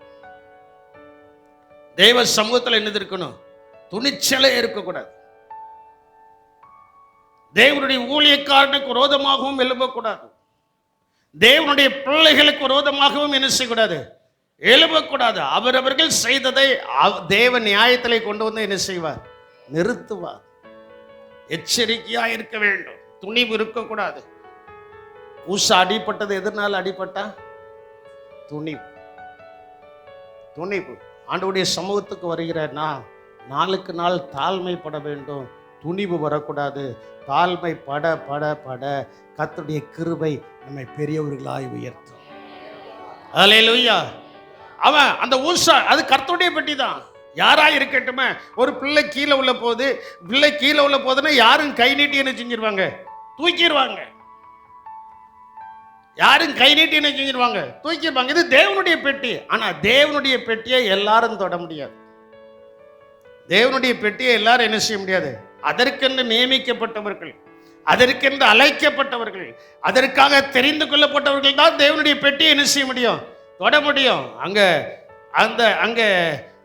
தேவ சமூகத்தில் என்னது இருக்கணும்? துணிச்சலே இருக்கக்கூடாது. தேவனுடைய ஊழியக்காரனுக்கு விரோதமாகவும் எழும்பக்கூடாது. தேவனுடைய பிள்ளைகளுக்கு விரோதமாகவும் என்ன செய்யக்கூடாது? எழும்பக்கூடாது. அவரவர்கள் செய்ததை தேவ நியாயத்திலே கொண்டு வந்து என்ன செய்வார்? நிறுத்துவார். எச்சரிக்கையா இருக்க வேண்டும், துணிவு இருக்கக்கூடாது. ஊசா அடிப்பட்டது எதனால அடிப்பட்டா? துணிவு. துணிவு. ஆண்டவருடைய சமூகத்துக்கு வருகிறேன்னா நாளுக்கு நாள் தாழ்மைப்பட வேண்டும், துணிவு வரக்கூடாது. தாழ்மை பட பட பட கர்த்தருடைய கிருபை நம்மை பெரியவர்களாய் உயர்த்தும். அல்லேலூயா. அவன் அந்த ஊசா அது கர்த்தருடைய பெட்டி தான். யாரா இருக்கட்டுமே, ஒரு பிள்ளை கீழே உள்ள போகுது, பிள்ளை கீழே உள்ள போதுன்னா யாரும் கை நீட்டி என்ன செஞ்சிருவாங்க? தூக்கிடுவாங்க. யாரும் கை நீட்டி என்ன செஞ்சிருவாங்க? தூக்கிடுவாங்க. இது தேவனுடைய பெட்டி. ஆனா தேவனுடைய பெட்டியை எல்லாரும் தொட முடியாது. தேவனுடைய பெட்டியை எல்லாரும் என்ன செய்ய முடியாது. அதற்கென்று நியமிக்கப்பட்டவர்கள், அதற்கென்று அழைக்கப்பட்டவர்கள், அதற்காக தெரிந்து கொள்ளப்பட்டவர்கள் தான் தேவனுடைய பெட்டியை என்ன செய்ய முடியும்? தொட முடியும். அங்க அந்த அங்க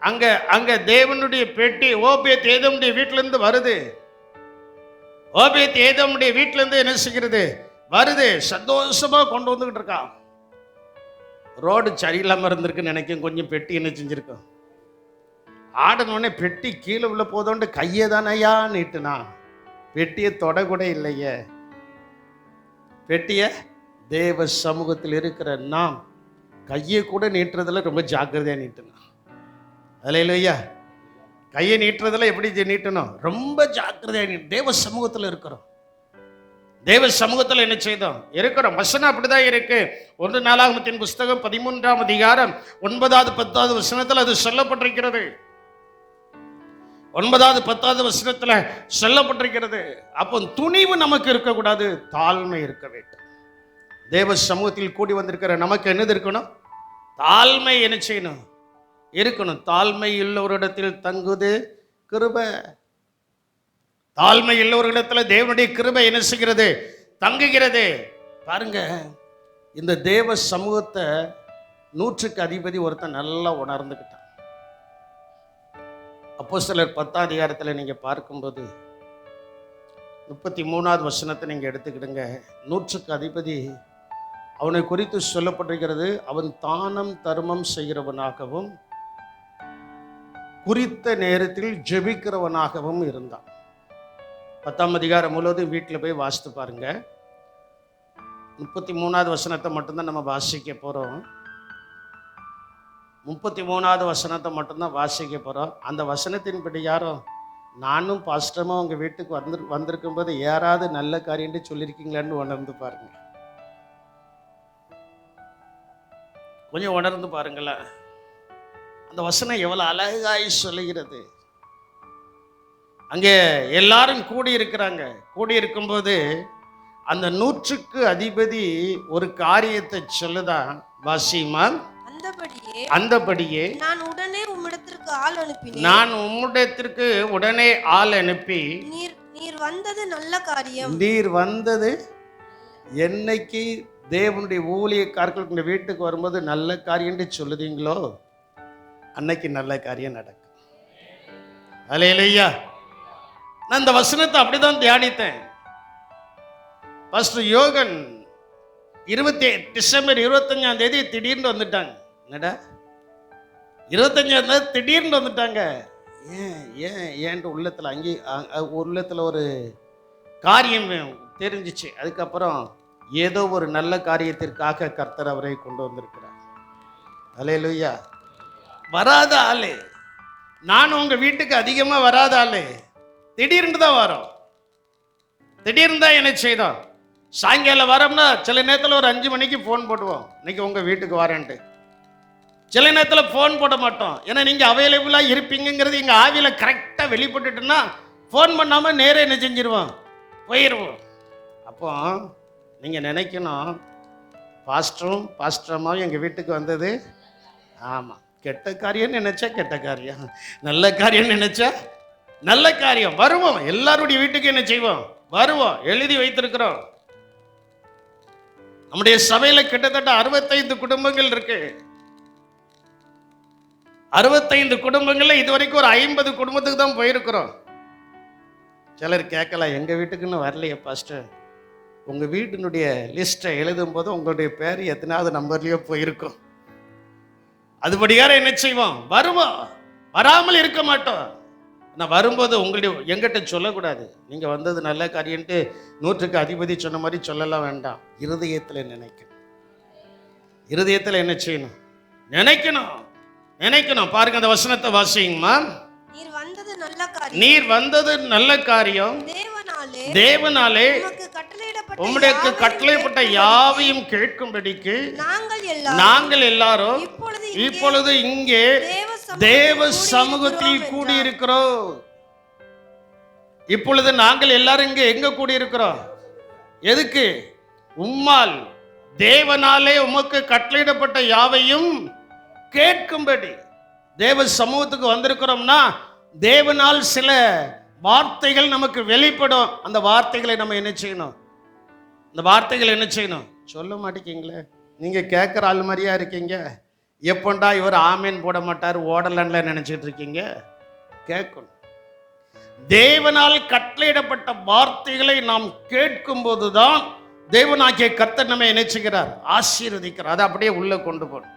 அங்க அங்க தேவனுடைய பெட்டி ஓபேத் ஏதோமுடைய வீட்டில இருந்து வருது. ஓபேத் ஏதோமுடைய வீட்டில இருந்து என்ன செய்கிறது? வருது. சந்தோஷமா கொண்டு வந்துகிட்டு இருக்கான். ரோடு சரியில்லாம இருந்திருக்குன்னு நினைக்கும். கொஞ்சம் பெட்டி என்ன செஞ்சிருக்கோம்? ஆடனோடனே பெட்டி கீழே உள்ள போதோண்டு கையை தானையா நீட்டுனா, பெட்டியை தொடக்கூட இல்லையே. பெட்டிய தேவ சமூகத்தில் இருக்கிற நாம் கையை கூட நீட்டுறதுல ரொம்ப ஜாக்கிரதையா நீட்டணும். அல்லேலூயா. கையை நீட்டுறதுல எப்படி நீட்டணும்? ரொம்ப ஜாக்கிரதையா நீட்டு. தேவ சமூகத்தில் இருக்கிறோம். தேவ சமூகத்தில் என்ன செய்தோம்? இருக்கிறோம். வசனம் அப்படிதான் இருக்கு. 1 நாளாகமத்தின் புஸ்தகம் 13ஆம் அதிகாரம் 9வது 10வது வசனத்தில் அது சொல்லப்பட்டிருக்கிறது. 9வது 10வது வசனத்துல சொல்லப்பட்டிருக்கிறது. அப்போ துணிவு நமக்கு இருக்கக்கூடாது, தாழ்மை இருக்க வேண்டும். தேவ சமூகத்தில் கூடி வந்திருக்கிற நமக்கு என்னது இருக்கணும்? தாழ்மை என்ன செய்யணும்? இருக்கணும். தாழ்மை உள்ளவரிடத்தில் தங்குது கிருபை. தாழ்மை உள்ளவரிடத்துல தேவனுடைய கிருபை என்ன செய்கிறது? தங்குகிறது. பாருங்க, இந்த தேவ சமூகத்தை 100க்கு அதிபதி ஒருத்தன் நல்லா உணர்ந்துக்கிட்டான். அப்போஸ்தலர் 10ஆம் அதிகாரத்தில் நீங்கள் பார்க்கும்போது 33வது வசனத்தை நீங்கள் எடுத்துக்கிடுங்க. 100க்கு அதிபதி அவனை குறித்து சொல்லப்பட்டிருக்கிறது. அவன் தானம் தர்மம் செய்கிறவனாகவும் குறித்த நேரத்தில் ஜெபிக்கிறவனாகவும் இருந்தான். 10ஆம் அதிகாரம் முழுவதும் வீட்டில் போய் வாசித்து பாருங்க. 33வது வசனத்தை மட்டும்தான் நம்ம வாசிக்க போகிறோம். 33வது வசனத்தை மட்டும்தான் வாசிக்க போகிறோம். அந்த வசனத்தின்படி யாரும் நானும் பாஸ்டமாக உங்கள் வீட்டுக்கு வந்திருக்கும்போது யாராவது நல்ல காரியம்னு சொல்லியிருக்கீங்களான்னு உணர்ந்து பாருங்க. கொஞ்சம் உணர்ந்து பாருங்களேன். அந்த வசனம் எவ்வளோ அழகாய் சொல்லுகிறது. அங்கே எல்லாரும் கூடி இருக்கிறாங்க. கூடி இருக்கும்போது அந்த 100க்கு அதிபதி ஒரு காரியத்தை சொல்லுதான். வாசிமா. அந்தபடியே நான் உடனே உம்மிடத்திற்கு உடனே ஆள் அனுப்பி நீர் வந்தது நல்ல காரியம். நீர் வந்தது என்னைக்கு தேவனுடைய ஊழியக்காரர்கள் இந்த வீட்டுக்கு வரும்போது நல்ல காரியம் சொல்லுதீங்களோ அன்னைக்கு நல்ல காரியம் நடக்கும். அல்லேலூயா. நான் இந்த வசனத்தை அப்படிதான் தியானித்தேன். பாஸ்டர் யோகன் டிசம்பர் 25ஆம் தேதி திடீர்னு வந்துட்டாங்க. என்னடா 25ஆம் தேதி திடீர்னு வந்துட்டாங்க. ஏன்ட்டு உள்ளத்தில் உள்ளத்தில் ஒரு காரியம் தெரிஞ்சிச்சு. அதுக்கப்புறம் ஏதோ ஒரு நல்ல காரியத்திற்காக கர்த்தர் அவரை கொண்டு வந்திருக்கிறார். அல்லேலூயா. வராத ஆளு, நானும் உங்க வீட்டுக்கு அதிகமாக வராத ஆளு, திடீர்னு தான் வரோம். திடீர்னு தான் என்ன செய்தோம்? சாயங்காலம் வரோம்னா சில நேரத்தில் ஒரு 5 மணிக்கு ஃபோன் போடுவோம், இன்னைக்கு உங்கள் வீட்டுக்கு வரேன்ட்டு. சில நேரத்தில் ஃபோன் போட மாட்டோம். ஏன்னா நீங்கள் அவைலபிளாக இருப்பீங்கிறது எங்கள் ஆவியில் கரெக்டாக வெளிப்பட்டுட்டுன்னா ஃபோன் பண்ணாமல் நேரே என்ன செஞ்சிருவோம்? போயிடுவோம். அப்போ நீங்கள் நினைக்கணும், பாஸ்டரமாவும் எங்கள் வீட்டுக்கு வந்தது. ஆமாம், கெட்ட காரியம் நினைச்சா கெட்ட காரியம், நல்ல காரியம் நினைச்சா நல்ல காரியம். வருவோம், எல்லாருடைய வீட்டுக்கு என்ன செய்வோம்? வருவோம். எழுதி வைத்திருக்கிறோம். நம்முடைய சபையில கிட்டத்தட்ட 65 குடும்பங்கள் இருக்கு. 65 குடும்பங்கள்ல இதுவரைக்கும் ஒரு 50 குடும்பத்துக்கு தான் போயிருக்கிறோம். சிலர் கேட்கலாம், எங்க வீட்டுக்குன்னு வரலையே பாஸ்டர். உங்க வீட்டினுடைய லிஸ்ட்டை எழுதும் போது உங்களுடைய பேர் எத்தனாவது நம்பர்லயோ போயிருக்கும். அதுபடியார என்ன செய்வோம்? வருவோம், வராமல் இருக்க மாட்டோம். நான் வரும்போது உங்களுடைய எங்கிட்ட சொல்லக்கூடாது, நீங்கள் வந்தது நல்ல காரியன்ட்டு 100க்கு அதிபதி சொன்ன மாதிரி சொல்லலாம் வேண்டாம். இருதயத்தில் நினைக்கணும். இருதயத்தில் என்ன செய்யணும்? நினைக்கணும். நினைக்கணும். பாருங்க அந்த வசனத்தை வாசிங்கம்மா. நீர் வந்தது நல்ல காரியம். நீர் வந்தது நல்ல காரியம். தேவனாலே உம்முடைய கட்டளைப்பட்ட யாவையும் கேட்கும்படிக்கு நாங்கள் எல்லாரும் இப்பொழுது இங்கே தேவ சமூகத்தில் கூடியிருக்கிறோம். இப்பொழுது நாங்கள் எல்லாரும் இங்கே எங்க கூடியிருக்கிறோம்? எதுக்கு? உம்மால் தேவனாலே உமக்கு கட்டளையிடப்பட்ட யாவையும் கேட்கும்படி தேவ சமூகத்துக்கு வந்திருக்கிறோம்னா தேவனால் சில வார்த்தைகள் நமக்கு வெளிப்படும். அந்த வார்த்தைகளை நம்ம என்ன செய்யணும்? அந்த வார்த்தைகள் என்ன செய்யணும்? சொல்ல மாட்டேங்கிங்களே. நீங்க கேட்குற ஆள் மாதிரியா இருக்கீங்க. எப்பண்டா இவர் ஆமேன் போட மாட்டார் ஓடலன்ல நினைச்சிட்டு இருக்கீங்க. கேட்கணும். தேவனால் கட்டளையிடப்பட்ட வார்த்தைகளை நாம் கேட்கும் போதுதான் தேவனாகிய கர்த்தர் நம்ம என்ன செய்கிறார்? ஆசீர்வதிக்கிறார். அதை அப்படியே உள்ள கொண்டு போகணும்.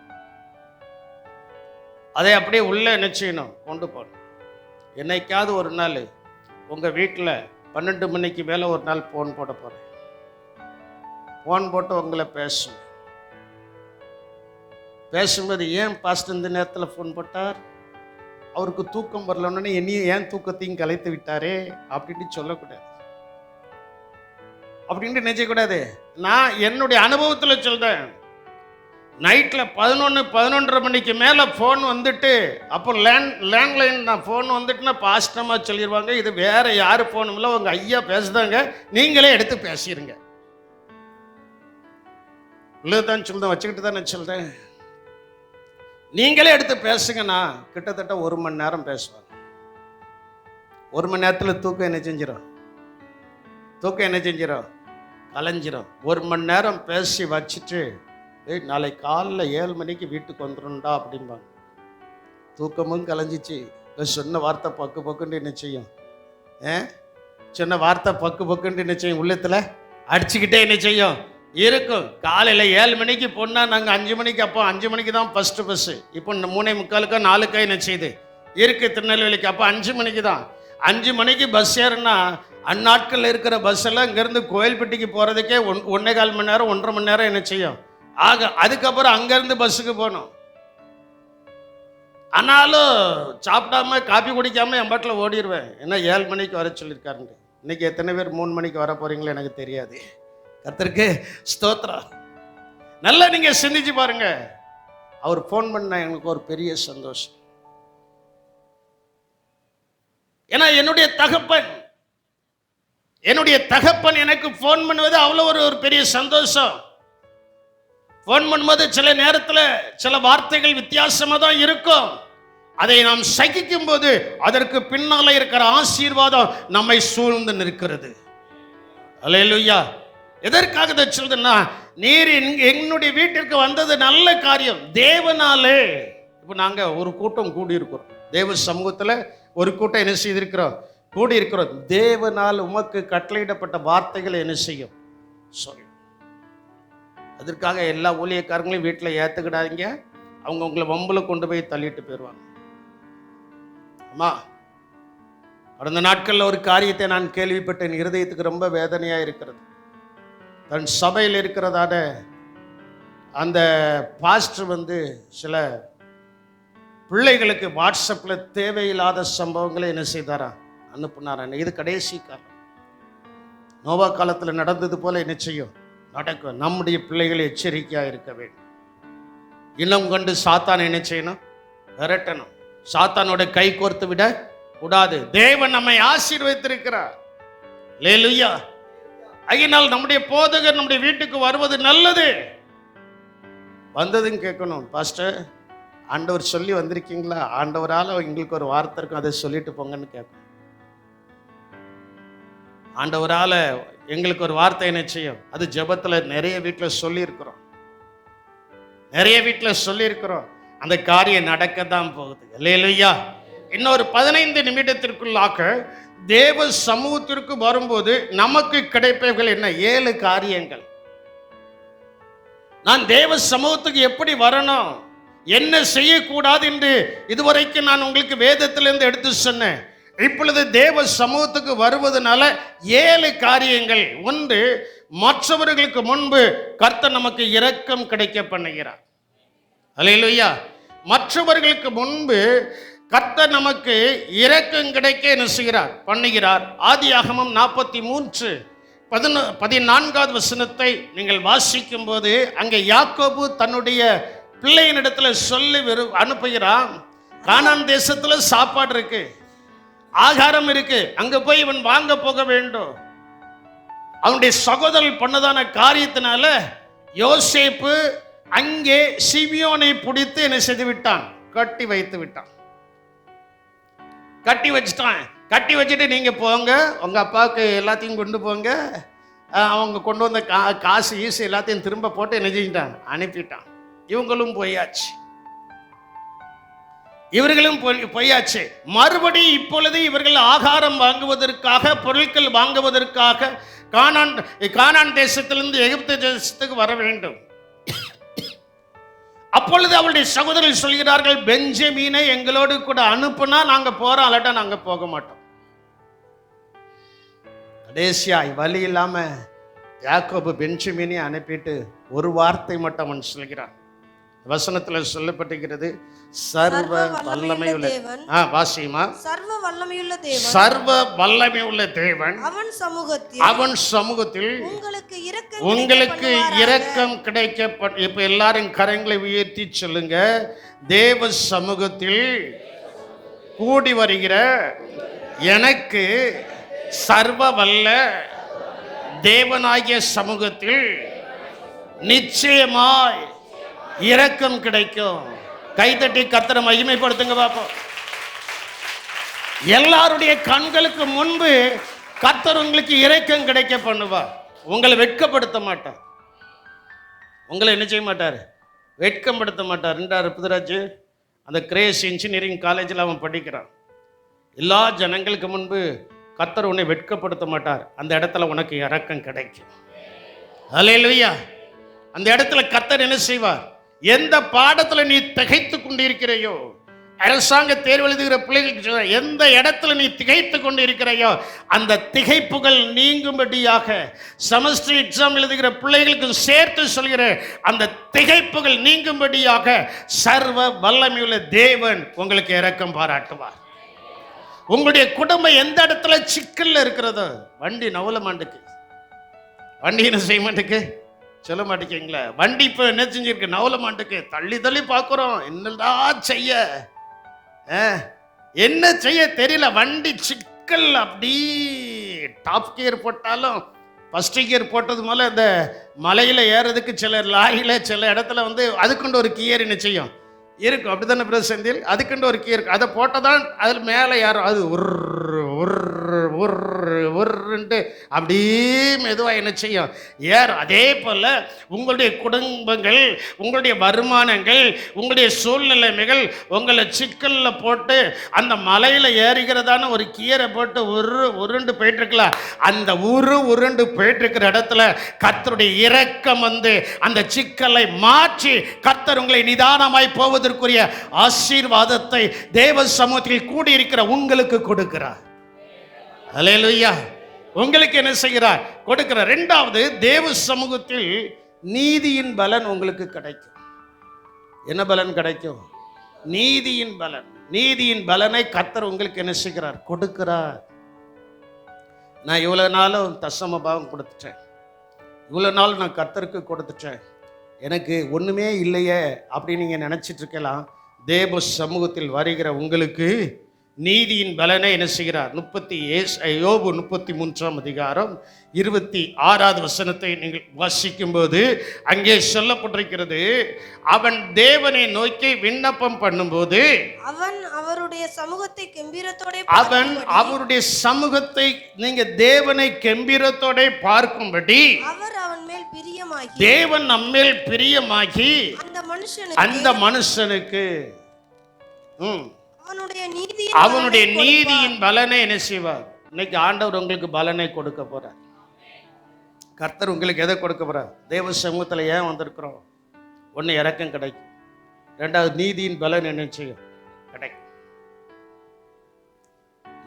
அதை அப்படியே உள்ள என்ன செய்யணும்? கொண்டு போகணும். என்னைக்காவது ஒரு நாள் உங்கள் வீட்டில் 12 மணிக்கு மேலே ஒரு நாள் ஃபோன் போட போகிறேன். ஃபோன் போட்டு உங்களை பேசும்போது ஏன் பாஸ்டர் இந்த நேரத்தில் ஃபோன் போட்டார்? அவருக்கு தூக்கம் வரலன்னு என்னையும் ஏன் தூக்கத்தையும் கலைத்து விட்டாரே அப்படின்ட்டு சொல்லக்கூடாது. அப்படின்ட்டு நினைச்சக்கூடாது. நான் என்னுடைய அனுபவத்தில் சொல்கிறேன். நைட்டில் 11-11:30 மணிக்கு மேலே ஃபோன் வந்துட்டு, அப்போ லேண்ட்லைன் நான் ஃபோன் வந்துட்டுனா பாஸ்டமாக சொல்லிடுவாங்க, இது வேற யார் ஃபோனும் இல்லை, உங்கள் ஐயா பேசுதாங்க, நீங்களே எடுத்து பேசிடுங்க. உள்ளதான் சொல்லுதான் வச்சுக்கிட்டு தான் நான் சொல்கிறேன். நீங்களே எடுத்து பேசுங்கண்ணா. கிட்டத்தட்ட 1 மணி நேரம் பேசுவாங்க. 1 மணி நேரத்தில் தூக்கம் என்ன செஞ்சிடும்? கலைஞ்சிரும். 1 மணி நேரம் பேசி வச்சுட்டு நாளை காலைல 7 மணிக்கு வீட்டுக்கு வந்துடும்டா அப்படிம்பாங்க. தூக்கமும் கலைஞ்சிச்சு. சொன்ன வார்த்தை பக்குன்னு என்ன செய்யும்? சொன்ன வார்த்தை பக்குன்னு என்ன செய்யும்? உள்ளத்தில் அடிச்சுக்கிட்டே என்ன செய்யும்? இருக்கும். காலையில் 7 மணிக்கு போனால் நாங்கள் 5 மணிக்கு, அப்போ 5 மணிக்கு தான் ஃபஸ்ட்டு பஸ்ஸு. இப்போ 3:45 4 என்ன செய்யுது இருக்குது திருநெல்வேலிக்கு. அப்போ 5 மணிக்கு தான். 5 மணிக்கு பஸ் ஏறுனா அந்நாட்களில் இருக்கிற பஸ் எல்லாம் இங்கேருந்து கோயில்பட்டிக்கு போகிறதுக்கே 1.25 மணி நேரம் 1.5 மணி நேரம் என்ன செய்யும்? அதுக்கப்புறம் அங்கேருந்து பஸ்ஸுக்கு போகணும். ஆனாலும் சாப்பிடாம காப்பி குடிக்காம என் பாட்டில் ஓடிடுவேன். ஏன்னா 7 மணிக்கு வர சொல்லியிருக்காருங்க. இன்னைக்கு எத்தனை பேர் 3 மணிக்கு வர போறீங்களோ எனக்கு தெரியாது. கர்த்தருக்கு ஸ்தோத்திரம். நல்லா நீங்க சிந்திச்சு பாருங்க. அவர் ஃபோன் பண்ண எனக்கு ஒரு பெரிய சந்தோஷம். ஏன்னா என்னுடைய தகப்பன் எனக்கு ஃபோன் பண்ணுவது அவ்வளோ ஒரு பெரிய சந்தோஷம். ஃபோன் பண்ணும்போது சில நேரத்தில் சில வார்த்தைகள் வித்தியாசமாக தான் இருக்கும். அதை நாம் சகிக்கும் போது அதற்கு பின்னால் இருக்கிற ஆசீர்வாதம் நம்மை சூழ்ந்து நிற்கிறது. அல்லேலூயா. எதற்காக இதை சொல்றேன்னா, நீர் என்னுடைய வீட்டிற்கு வந்தது நல்ல காரியம். தேவனாலே இப்போ நாங்கள் ஒரு கூட்டம் கூடியிருக்கிறோம். தேவ சமூகத்தில் ஒரு கூட்டம் என்ன செய்திருக்கிறோம்? கூடியிருக்கிறோம். தேவனால் உமக்கு கட்டளையிடப்பட்ட வார்த்தைகளை என்ன செய்யும்? சொல்லு. அதற்காக எல்லா ஊழியக்காரங்களையும் வீட்டில் ஏற்றுக்கிடாதீங்க. அவங்க உங்களை வம்பில் கொண்டு போய் தள்ளிட்டு போயிடுவாங்க. அம்மா, கடந்த நாட்களில் ஒரு காரியத்தை நான் கேள்விப்பட்டேன். இருதயத்துக்கு ரொம்ப வேதனையாக இருக்கிறது. தன் சபையில் இருக்கிறதான அந்த பாஸ்டர் சில பிள்ளைகளுக்கு வாட்ஸ்அப்பில் தேவையில்லாத சம்பவங்களை என்ன செய்தாரா? அனுப்புனாரா? இது கடைசி காலம். நோவா காலத்தில் நடந்தது போல என்ன செய்யும்? நடக்கும். நம்முடைய பிள்ளைகளை எச்சரிக்கையாக இருக்க வேண்டும். இனம் கண்டு சாத்தான் என்ன செய்யணும்? விரட்டணும். சாத்தானோட கை கோர்த்து விட கூடாது. தேவன் நம்மை ஆசீர்வதித்திருக்கிறார். அல்லேலூயா. அதனால் நம்முடைய போதகர் நம்முடைய வீட்டுக்கு வருவது நல்லது. வந்ததுன்னு கேட்கணும். பாஸ்டர், ஆண்டவர் சொல்லி வந்திருக்கீங்களா? ஆண்டவரால் எங்களுக்கு ஒரு வார்த்தை இருக்கும், அதை சொல்லிட்டு போங்கன்னு கேட்கணும். ஆண்டவரால் எங்களுக்கு ஒரு வார்த்தை என்ன செய்யும்? அது ஜெபத்தில் நிறைய வீட்டில் சொல்லியிருக்கிறோம். அந்த காரியம் நடக்க தான் போகுது. அல்லேலூயா. இன்னொரு 15 நிமிடத்திற்குள்ளாக தேவ சமூகத்திற்கு வரும்போது நமக்கு கிடைப்பவைகள் என்ன? 7 காரியங்கள். நான் தேவ சமூகத்துக்கு எப்படி வரணும், என்ன செய்யக்கூடாது என்று இதுவரைக்கும் நான் உங்களுக்கு வேதத்திலிருந்து எடுத்து சொன்னேன். இப்பொழுது தேவ சமூகத்துக்கு வருவதனால 7 காரியங்கள். ஒன்று, மற்றவர்களுக்கு முன்பு கர்த்தர் நமக்கு இரக்கம் கிடைக்க பண்ணுகிறார். அல்லேலூயா. மற்றவர்களுக்கு முன்பு கர்த்தர் நமக்கு இரக்கம் கிடைக்க என்ன செய்கிறார் பண்ணுகிறார். ஆதியாகமம் 43:14 வசனத்தை நீங்கள் வாசிக்கும் போது அங்கே யாக்கோபு தன்னுடைய பிள்ளையினிடத்தில் சொல்லி அனுப்புகிறான். கானான் தேசத்துல சாப்பாடு இருக்கு, ஆகாரம் இருக்கு, அங்க போய் இவன் வாங்க போக வேண்டும். அவனுடைய சகோதரர் பண்ணதான காரியத்தினால யோசேப்பு அங்கே சிமியோனை பிடித்து என்ன செய்து விட்டான், கட்டி வைத்து விட்டான். கட்டி வச்சுட்டான். கட்டி வச்சுட்டு நீங்க போங்க, உங்க அப்பாவுக்கு எல்லாத்தையும் கொண்டு போங்க. அவங்க கொண்டு வந்த காசு ஈசு எல்லாத்தையும் திரும்ப போட்டு என்ன செஞ்சிட்டான், அனுப்பிட்டான். இவங்களும் போயாச்சு, இவர்களும் பொய்யாச்சு. மறுபடியும் இப்பொழுது இவர்கள் ஆகாரம் வாங்குவதற்காக, பொருட்கள் வாங்குவதற்காக கானான் தேசத்திலிருந்து எகிப்து தேசத்துக்கு வர வேண்டும். அப்பொழுது அவருடைய சகோதரர்கள் சொல்கிறார்கள், பெஞ்சமீனை எங்களோடு கூட அனுப்புனா நாங்க போறோம், அல்லாட்டா நாங்க போக மாட்டோம். கடைசியாய் வழி இல்லாம யாக்கோபு பெஞ்சமீனை அனுப்பிட்டு ஒரு வார்த்தை மட்டும் அவன் சொல்கிறான். வசனத்துல சொல்லப்பட்டிருக்கிறது, சர்வ வல்லமையுள்ள வாசியமா, சர்வ வல்லமையுள்ள தேவன், சர்வ வல்லமையுள்ள தேவன் அவன் சமூகத்தில் உங்களுக்கு இரக்கம் கிடைக்க. இப்ப எல்லாரும் கரங்களை உயர்த்தி சொல்லுங்க, தேவ சமூகத்தில் கூடி வருகிற எனக்கு சர்வ வல்ல தேவனாகிய சமூகத்தில் நிச்சயமாய் இரக்கம் கிடைக்கும். கைதட்டி கர்த்தரை மகிமைப்படுத்துங்க பாப்போம். எல்லாருடைய கண்களுக்கு முன்பு கர்த்தர் உங்களுக்கு இரக்கம் கிடைக்க பண்ணுவார். உங்களை வெட்கப்படுத்த மாட்டார். உங்களை என்ன செய்ய மாட்டார், வெட்கப்படுத்த மாட்டார். என்றார் புதுராஜ். அந்த கிரேஸ் இன்ஜினியரிங் காலேஜில் அவன் படிக்கிறான். எல்லா ஜனங்களுக்கு முன்பு கர்த்தர் உன்னை வெட்கப்படுத்த மாட்டார். அந்த இடத்துல உனக்கு இரக்கம் கிடைக்கும். அல்லேலூயா. அந்த இடத்துல கர்த்தர் என்ன செய்வார், எந்த பாடத்துல நீ திகைத்து கொண்டிருக்கிறையோ, அரசாங்க தேர்வு எழுதுகிற பிள்ளைகளுக்கு எந்த இடத்துல நீ திகைத்து கொண்டிருக்கிறையோ அந்த திகைப்புகள் நீங்கும்படியாக, செமஸ்டர் எக்ஸாம் எழுதுகிற பிள்ளைகளுக்கு சேர்த்து சொல்கிற அந்த திகைப்புகள் நீங்கும்படியாக சர்வ வல்லமையுள்ள தேவன் உங்களுக்கு இரக்கம் பாராட்டுவார். உங்களுடைய குடும்பம் எந்த இடத்துல சிக்கல்ல இருக்கிறதோ, வண்டி நவல மாட்டுக்கு, வண்டி என்ன செய்ய மாட்டுக்கு, சொல்ல மாட்டேங்களா, வண்டி இப்போ என்ன செஞ்சிருக்கு, நவல மாட்டுக்கு, தள்ளி தள்ளி பார்க்குறோம், என்னடா செய்ய, என்ன செய்ய தெரியல, வண்டி சிக்கல். அப்படி டாப் கியர் போட்டாலும் ஃபர்ஸ்ட் கியர் போட்டது மேலே இந்த மலையில் ஏறதுக்கு சில லாரியில் சில இடத்துல வந்து அதுக்குண்டு ஒரு கியர் என்ன செய்யும் இருக்கும், அப்படி தானே பிரதர் செந்தில், அதுக்குண்டு ஒரு கியர் இருக்கு, அதை போட்டால் தான் அதில் மேலே ஏறும். அது உருன்ட்டு அப்படியே மெதுவாக என்ன செய்யும், ஏறும். அதே போல் உங்களுடைய குடும்பங்கள், உங்களுடைய வருமானங்கள், உங்களுடைய சூழ்நிலைமைகள் உங்களை சிக்கலில் போட்டு அந்த மலையில் ஏறுகிறதான ஒரு கியரை போட்டு உருண்டு போயிட்டுருக்கலாம். அந்த உருண்டு போயிட்டுருக்கிற இடத்துல கர்த்தருடைய இரக்கம் வந்து அந்த சிக்கலை மாற்றி கர்த்தர் உங்களை நிதானமாய் போவதற்குரிய ஆசீர்வாதத்தை தேவ சமூகத்தில் கூடியிருக்கிற உங்களுக்கு கொடுக்கிறார். அல்லேலூயா. உங்களுக்கு என்ன செய்கிறார், கொடுக்கிறார். இரண்டாவது, தேவ சமூகத்தில் நீதியின் பலன் உங்களுக்கு கிடைக்கும். என்ன பலன் கிடைக்கும், நீதியின் பலன். நீதியின் பலனை கர்த்தர் உங்களுக்கு என்ன செய்கிறார், கொடுக்கிறார். நான் இவ்வளவு நாளும் தசம பாவம் கொடுத்துட்டேன், இவ்வளவு நாள் நான் கர்த்தருக்கு கொடுத்துட்டேன், எனக்கு ஒண்ணுமே இல்லையே அப்படின்னு நீங்க நினைச்சிட்டு இருக்கலாம். தேவ சமூகத்தில் வருகிற உங்களுக்கு நீதியின் பலனை என்ன செய்கிறார். யோபு 33:26 வசனத்தை நீங்கள் வாசிக்கும் போது அங்கே சொல்லப்பட்டிருக்கிறது, அவன் தேவனை நோக்கி விண்ணப்பம் பண்ணும்போது அவன் அவருடைய சமூகத்தை கெம்பீரத்தோட, அவன் அவருடைய சமூகத்தை நீங்க தேவனை கெம்பீரத்தோட பார்க்கும்படி அவர் அவன் மேல் பிரியமாகி, தேவன் நம்மேல் பிரியமாகி அந்த மனுஷனுக்கு அவனுடைய நீதியின் பலனை என்ன செய்வார். இன்னைக்கு ஆண்டவர் உங்களுக்கு பலனை கொடுக்க போறார். கர்த்தர் உங்களுக்கு எதை கொடுக்க போறார், தேவ சமூகத்தில் ஏன் வந்திருக்கிறோம், ஒன்று இரக்கம் கிடைக்கும், ரெண்டாவது நீதியின் பலன் என்ன செய்யும், கிடைக்கும்.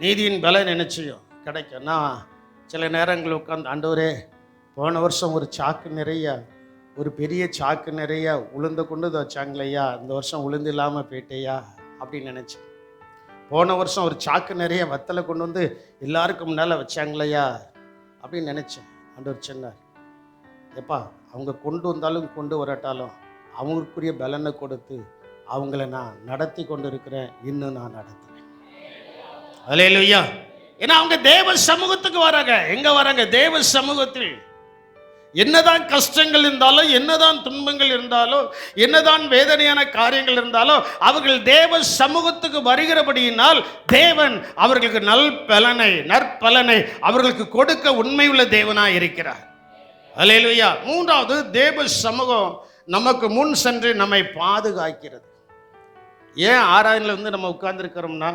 நீதியின் பலன் என்ன செய்யும், கிடைக்கும். நான் சில நேரங்கள் உட்காந்து, ஆண்டவரே போன வருஷம் ஒரு சாக்கு நிறைய ஒரு பெரிய சாக்கு நிறைய உளுந்த கொண்டு வச்சாங்களையா, இந்த வருஷம் உளுந்து இல்லாமல் போயிட்டேயா அப்படின்னு நினச்சேன். போன வருஷம் ஒரு சாக்கு நிறைய வத்தலை கொண்டு வந்து எல்லாருக்கும் முன்னால் வச்சாங்களையா அப்படின்னு நினச்சேன். ஆண்டவர் சொன்னார், எப்பா அவங்க கொண்டு வந்தாலும் கொண்டு வரட்டாலும் அவங்களுக்குரிய பலனை கொடுத்து அவங்கள நான் நடத்தி கொண்டு இருக்கிறேன், இன்னும் நான் நடத்துகிறேன். அல்லேலூயா. ஏன்னா அவங்க தேவ சமூகத்துக்கு வராங்க. எங்க வராங்க? தேவ சமூகத்தில். என்னதான் கஷ்டங்கள் இருந்தாலும், என்னதான் துன்பங்கள் இருந்தாலும், என்னதான் வேதனையான காரியங்கள் இருந்தாலும், அவர்கள் தேவ சமூகத்துக்கு வருகிறபடியினால் தேவன் அவர்களுக்கு நற்பலனை அவர்களுக்கு கொடுக்க உண்மையுள்ள தேவனாய் இருக்கிறார். அல்லேலூயா. மூன்றாவது, தேவ சமூகம் நமக்கு முன் சென்று நம்மை பாதுகாக்கிறது. ஏன் ஆராதனையில் வந்து நம்ம உட்கார்ந்துருக்கிறோம்னா,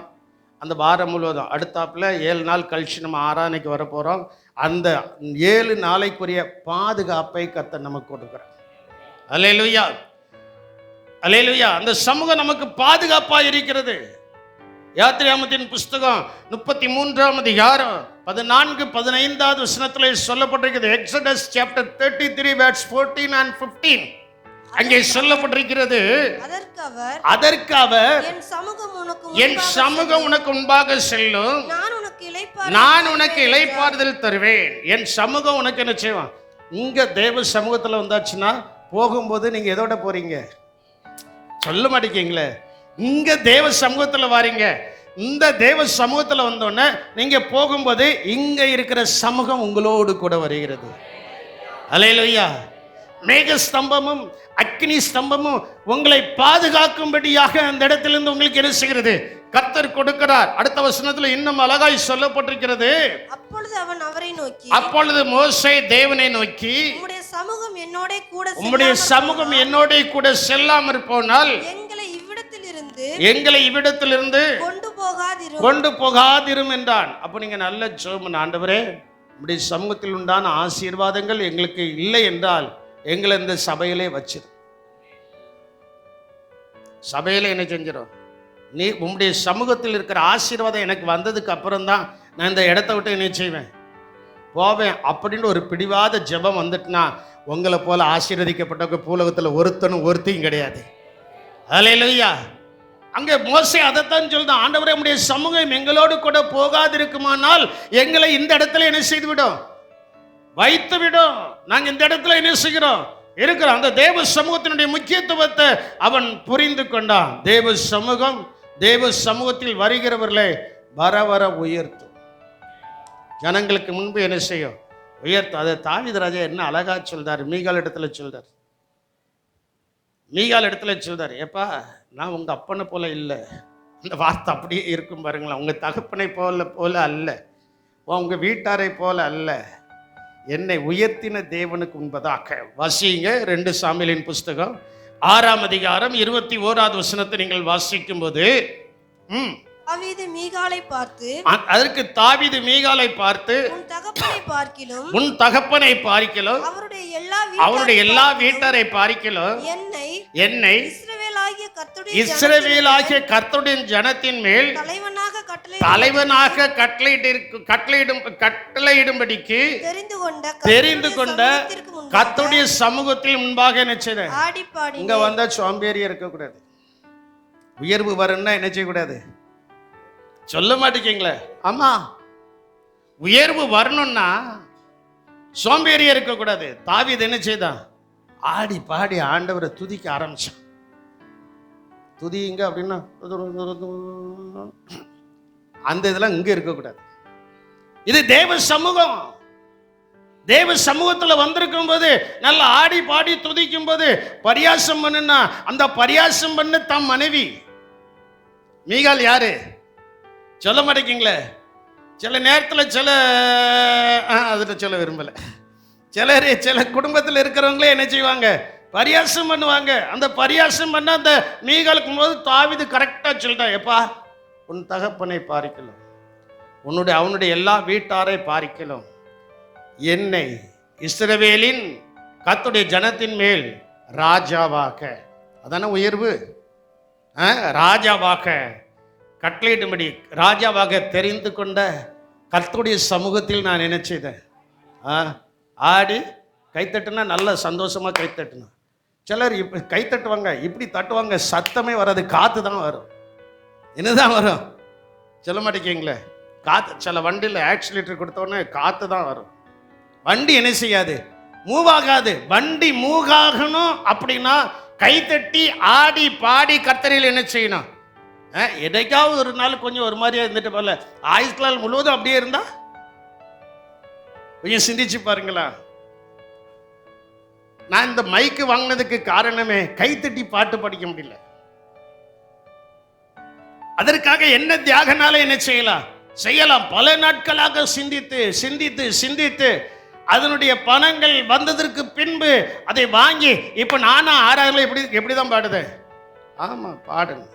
அந்த வாரம் முழுவதும் அடுத்தாப்புல 7 நாள் கழிச்சு நம்ம ஆராதனைக்கு வர போகிறோம். அந்த 7 நாளைக்குரிய பாதுகாப்பை கர்த்தர் நமக்கு கொடுக்குறார். அல்லேலூயா, அல்லேலூயா. அந்த சமூகம் நமக்கு பாதுகாப்பாக இருக்கிறது. யாத்திராமத்தின் புஸ்தகம் 33ஆம் அதிகாரம் 14-15 வசனத்தில் சொல்லப்பட்டிருக்கிறது. Exodus chapter 33 verse 14 and 15. அங்கே சொல்லப்பட்டிருக்கிறது, அதற்கு அவர் என் சமூகம் உனக்கு முன்பாக செல்லும், நான் உனக்கு இளைப்பாறுதல் தருவேன். என் சமூகம் உனக்கு என்ன செய்வான்? இங்க தேவ சமூகத்தில் வந்தாச்சுன்னா போகும்போது நீங்க எதோட போறீங்க? சொல்ல மாட்டேங்கீங்களே. இங்க தேவ சமூகத்தில் வாரீங்க. இந்த தேவ சமூகத்தில் வந்தோடனே நீங்க போகும்போது இங்க இருக்கிற சமூகம் உங்களோடு கூட வருகிறது. அல்லேலூயா. மேக ஸ்தம்பமும் அக்னி ஸ்தம்பமும் உங்களை பாதுகாக்கும்படியாக அந்த இடத்திலிருந்து உங்களுக்கு என்ன செய்கிறது? கர்த்தர் கொடுக்கிறார். அடுத்த வசனத்தில் இன்னும் அழகாய் சொல்லப்பட்டிருக்கிறது, அப்பொழுது மோசே தேவனை நோக்கி, உம்முடைய சமூகம் என்னோட கூட செல்லாமற் போனால் எங்களை இவ்விடத்திலிருந்து கொண்டு போகாதிரும் என்றான். அப்போ நீங்க நல்ல ஜெபம், ஆண்டவரே உம்முடைய சமூகத்தில் உண்டான ஆசீர்வாதங்கள் எங்களுக்கு இல்லை என்றால் எங்களை இந்த சபையிலே வச்சிரு. சபையில என்ன செஞ்சிடும்? நீ உம்முடைய சமூகத்தில் இருக்கிற ஆசீர்வாதம் எனக்கு வந்ததுக்கு அப்புறம் தான் நான் இந்த இடத்த விட்டு என்ன செய்வேன்? போவேன் அப்படின்னு ஒரு பிடிவாத ஜெபம் வந்துட்டுனா உங்களை போல ஆசீர்வதிக்கப்பட்டவங்க பூலகத்தில் ஒருத்தையும் கிடையாது. அல்லேலூயா. அங்கே மோசே அதைத்தான் சொல்லுதான், ஆண்டவரே உம்முடைய சமூகம் எங்களோடு கூட போகாதிருக்குமானால் எங்களை இந்த இடத்துல என்ன செய்து விடும்? வைத்து விடும். நாங்கள் இந்த இடத்துல என்ன செய்கிறோம்? இருக்கிறோம். அந்த தேவ சமூகத்தினுடைய முக்கியத்துவத்தை அவன் புரிந்து கொண்டான். தேவ சமூகத்தில் வருகிறவர்களை வர உயர்த்தும். ஜனங்களுக்கு முன்பு என்ன செய்யும்? உயர்த்தும். அதை தாவீது ராஜா என்ன அழகா சொல்றாரு. மீகால் இடத்துல சொல்றார், ஏப்பா நான் உங்க அப்பனை போல இல்லை. இந்த வார்த்தை அப்படியே இருக்கும் பாருங்களேன். உங்க தகப்பனை போல அல்ல, உங்க வீட்டாரை போல அல்ல, என்னை உயர்த்தின தேவனுக்கு உண்பதாக. வாசிங்க 2 சாமுவேலின் புஸ்தகம் 6ஆம் அதிகாரம் 21வது வசனத்தை நீங்கள் வாசிக்கும் போது, அதற்கு தாவீது மீகாலை பார்த்து, உன் தகப்பனை பார்க்கிலும் அவருடைய எல்லா வீட்டாரை பார்க்கிலும் என்னை இஸ்ரவேலாகிய கர்த்தருடைய ஜனத்தின் மேல் தலைவனாக கட்டளையிடும்படிக்கு தெரிந்து கொண்ட கர்த்தருடைய சமூகத்தில் முன்பாக என்ன செய்ய. இங்க வந்தா சோம்பேறியா இருக்கக்கூடாது. உயர்வு வரும்னா என்ன செய்யக்கூடாது? சொல்ல மாட்டேங்கீங்களே. ஆமா, உயர்வு வரணும்னா சோம்பேறியா இருக்கக்கூடாது. தாவீது என்ன செய்தான்? ஆடி பாடி ஆண்டவரை துதிக்க ஆரம்பிச்சான். துதிங்க அப்படின்னா அந்த இதெல்லாம் இங்க இருக்கக்கூடாது. இது தேவ சமூகம். தேவ சமூகத்தில் வந்திருக்கும் போது நல்ல ஆடி பாடி துதிக்கும் போது பரியாசம் பண்ணுனா அந்த பரியாசம் பண்ண தம் மனைவி மீகால் யாரு? சொல்ல மாட்டேங்கீங்களே. சில நேரத்தில் அதில் சொல்ல விரும்பலை. சில குடும்பத்தில் இருக்கிறவங்களே என்ன செய்வாங்க? பரியாசம் பண்ணுவாங்க. அந்த பரியாசம் பண்ண அந்த மீகாலுக்கு போது தாவீது கரெக்டாக சொல்லிட்டான், எப்பா உன் தகப்பனை பார்க்கலாம், அவனுடைய எல்லா வீட்டாரை பார்க்கலாம், என்னை இஸ்ரவேலின் கர்த்தருடைய ஜனத்தின் மேல் ராஜாவாக, அதான உயர்வு, ராஜாவாக கட்டளையிடும்படி ராஜாவாக தெரிந்து கொண்ட கர்த்தருடைய சமூகத்தில் நான் என்ன செய்தேன்? ஆடி கைத்தட்டுனா நல்ல சந்தோஷமாக கைத்தட்டணும். சிலர் இப்போ கைத்தட்டுவாங்க, இப்படி தட்டுவாங்க, சத்தமே வராது, காற்று தான் வரும். என்னதான் வரும் சொல்ல மாட்டேங்கிங்களே. காற்று சில வண்டியில் ஆக்சிலேட்டர் கொடுத்தோடனே காற்று தான் வரும். வண்டி என்ன செய்யாது, மூவ் ஆகாது. வண்டி மூவ் ஆகணும் அப்படின்னா கைத்தட்டி ஆடி பாடி கர்த்தரில் என்ன செய்யணும். எதைக்காவது ஒரு நாள் கொஞ்சம் ஒரு மாதிரியா இருந்துட்டு போல, ஆயுஷ்கால் முழுவதும் அப்படியே இருந்தா கொஞ்சம் சிந்திச்சு பாருங்களா. நான் இந்த மைக்கு வாங்கினதுக்கு காரணமே கைத்தட்டி பாட்டு படிக்க முடியல. அதற்காக என்ன தியாகனால என்ன செய்யலாம். பல நாட்களாக சிந்தித்து சிந்தித்து சிந்தித்து அதனுடைய பணங்கள் வந்ததற்கு பின்பு அதை வாங்கி இப்ப நானும் ஆறாயிரம் எப்படிதான் பாடுது. ஆமா பாடுங்க.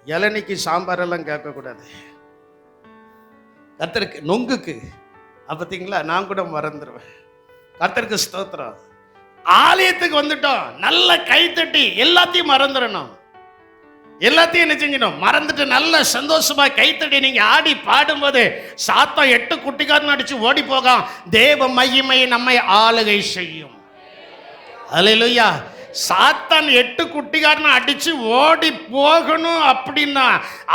இளநிக்கு சாம்பார் எல்லாம் கேட்கக்கூடாது, கர்த்தருக்கு நொங்குக்கு. பார்த்தீங்களா, நான் கூட மறந்துடுவேன். கர்த்தருக்கு ஸ்தோத்திரம். ஆலயத்துக்கு வந்துட்டோம், நல்ல கைத்தட்டி எல்லாத்தையும் மறந்துடணும். எல்லாத்தையும் என்ன செஞ்சிடும், மறந்துட்டு நல்ல சந்தோஷமா கைத்தட்டி நீங்க ஆடி பாடும்போது சாத்தம் 8 குட்டிக்காரன் அடிச்சு ஓடி போகாம். தேவ மகிமை நம்மை ஆளுகை செய்யும். அல்லேலூயா. சாத்தான் 8 குட்டிக்காரனை அடிச்சு ஓடி போகணும் அப்படின்னா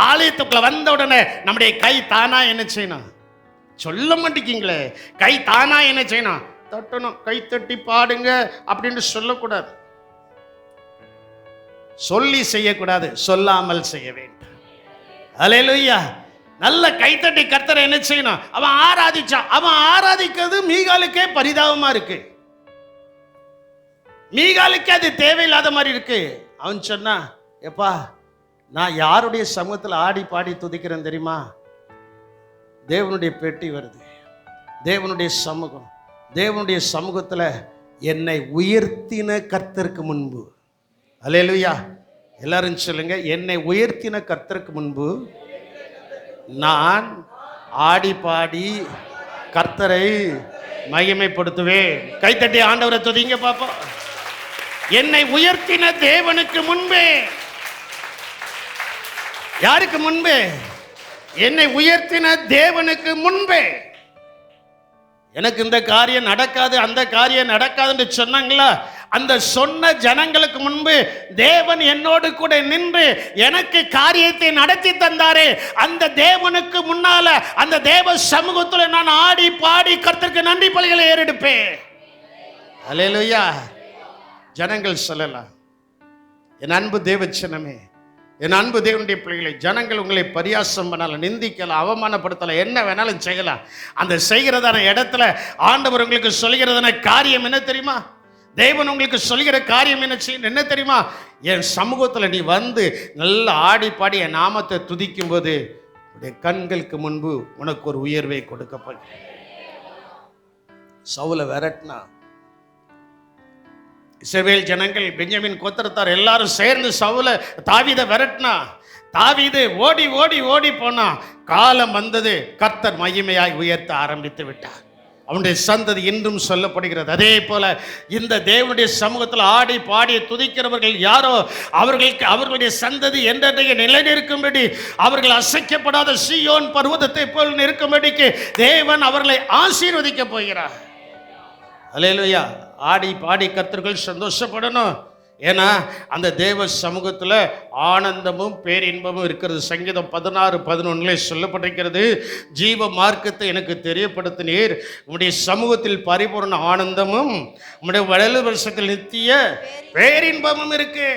ஆலயத்துக்குள்ள வந்த உடனே நம்முடைய கை தானா என்ன செய்யணும். சொல்ல மாட்டேங்கிங்களே, கை தானா என்ன செய்யணும், தட்டணும். கை தட்டி பாடுங்க அப்படின்னு சொல்லக்கூடாது, சொல்லி செய்யக்கூடாது, சொல்லாமல் செய்ய வேண்டும். அல்லேலூயா. நல்ல கைத்தட்டி கர்த்தரை என்ன செய்யணும். அவன் ஆராதிக்கிறது மீகாலுக்கே பரிதாபமா இருக்கு. மீகாலுக்கு அது தேவையில்லாத மாதிரி இருக்கு. அவன் சொன்னா, எப்பா நான் யாருடைய சமூகத்தில் ஆடி பாடி துதிக்கிறேன் தெரியுமா. தேவனுடைய பெட்டி வருது, தேவனுடைய சமூகம். தேவனுடைய சமூகத்தில் என்னை உயர்த்தின கர்த்தருக்கு முன்பு. அல்லேலூயா. எல்லாரும் சொல்லுங்க, என்னை உயர்த்தின கர்த்தருக்கு முன்பு நான் ஆடி பாடி கர்த்தரை மகிமைப்படுத்துவேன். கைத்தட்டி ஆண்டவரை துதிங்க பாப்போம். என்னை உயர்த்தின தேவனுக்கு முன்பே. யாருக்கு முன்பே? என்னை உயர்த்தின தேவனுக்கு முன்பே. எனக்கு இந்த காரியம் நடக்காது, அந்த காரியம் நடக்காதுன்னு சொன்னாங்களா, அந்த சொன்ன ஜனங்களுக்கு முன்பு தேவன் என்னோடு கூட நின்று எனக்கு காரியத்தை நடத்தி தந்தாரே, அந்த தேவனுக்கு முன்னால அந்த தேவ சமூகத்தில் நான் ஆடி பாடி கர்த்தருக்கு நன்றி பலிகளை ஏறெடுப்பேன். அல்லேலூயா. ஜனங்கள் சொல்லலாம், என் அன்பு தேவச்சனமே, என் அன்பு தேவனுடைய பிள்ளைகளை, ஜனங்கள் உங்களை பரியாசம் பண்ணலாம், நிந்திக்கலாம், அவமானப்படுத்தலாம், என்ன வேணாலும் செய்யலாம். அந்த செய்கிறதான இடத்துல ஆண்டவர் உங்களுக்கு சொல்கிறதான காரியம் என்ன தெரியுமா? தேவன் உங்களுக்கு சொல்கிற காரியம் என்ன தெரியுமா? என் சமூகத்தில் நீ வந்து நல்லா ஆடி பாடி என் நாமத்தை துதிக்கும் போது உடைய கண்களுக்கு முன்பு உனக்கு ஒரு உயர்வை கொடுக்கப்படும். சவுலை விரட்டினா இஸ்ரவேல் ஜனங்கள், பென்யமின் கோத்திரத்தார் எல்லாரும் சேர்ந்து சவுலை, தாவீதை விரட்டினா. தாவீது ஓடி ஓடி ஓடி போனா. காலம் வந்தது, கர்த்தர் மகிமையாய் உயர்த்த ஆரம்பித்து விட்டார். அவனுடைய சந்ததி இன்றும் சொல்லப்படுகிறது. அதே போல இந்த தேவனுடைய சமூகத்தில் ஆடி பாடி துதிக்கிறவர்கள் யாரோ அவர்களுடைய சந்ததி என்றைக்கு நிலை நிற்கும்படி, அவர்கள் அசைக்கப்படாத சீயோன் பர்வதத்தை போல் நிற்கும்படிக்கு தேவன் அவர்களை ஆசீர்வதிக்க போகிறார். அல்லேலூயா. ஆடி பாடி கர்த்தர்கள் சந்தோஷப்படணும். ஏன்னா அந்த தேவ சமூகத்தில் ஆனந்தமும் பேரின்பமும் இருக்கிறது. சங்கீதம் 16:11 சொல்லப்பட்டிருக்கிறது, ஜீவ மார்க்கத்தை எனக்கு தெரியப்படுத்தினீர், உம்முடைய சமூகத்தில் பரிபூர்ண ஆனந்தமும் உம்முடைய வலது வருஷத்தில் நித்திய பேரின்பமும் இருக்கு.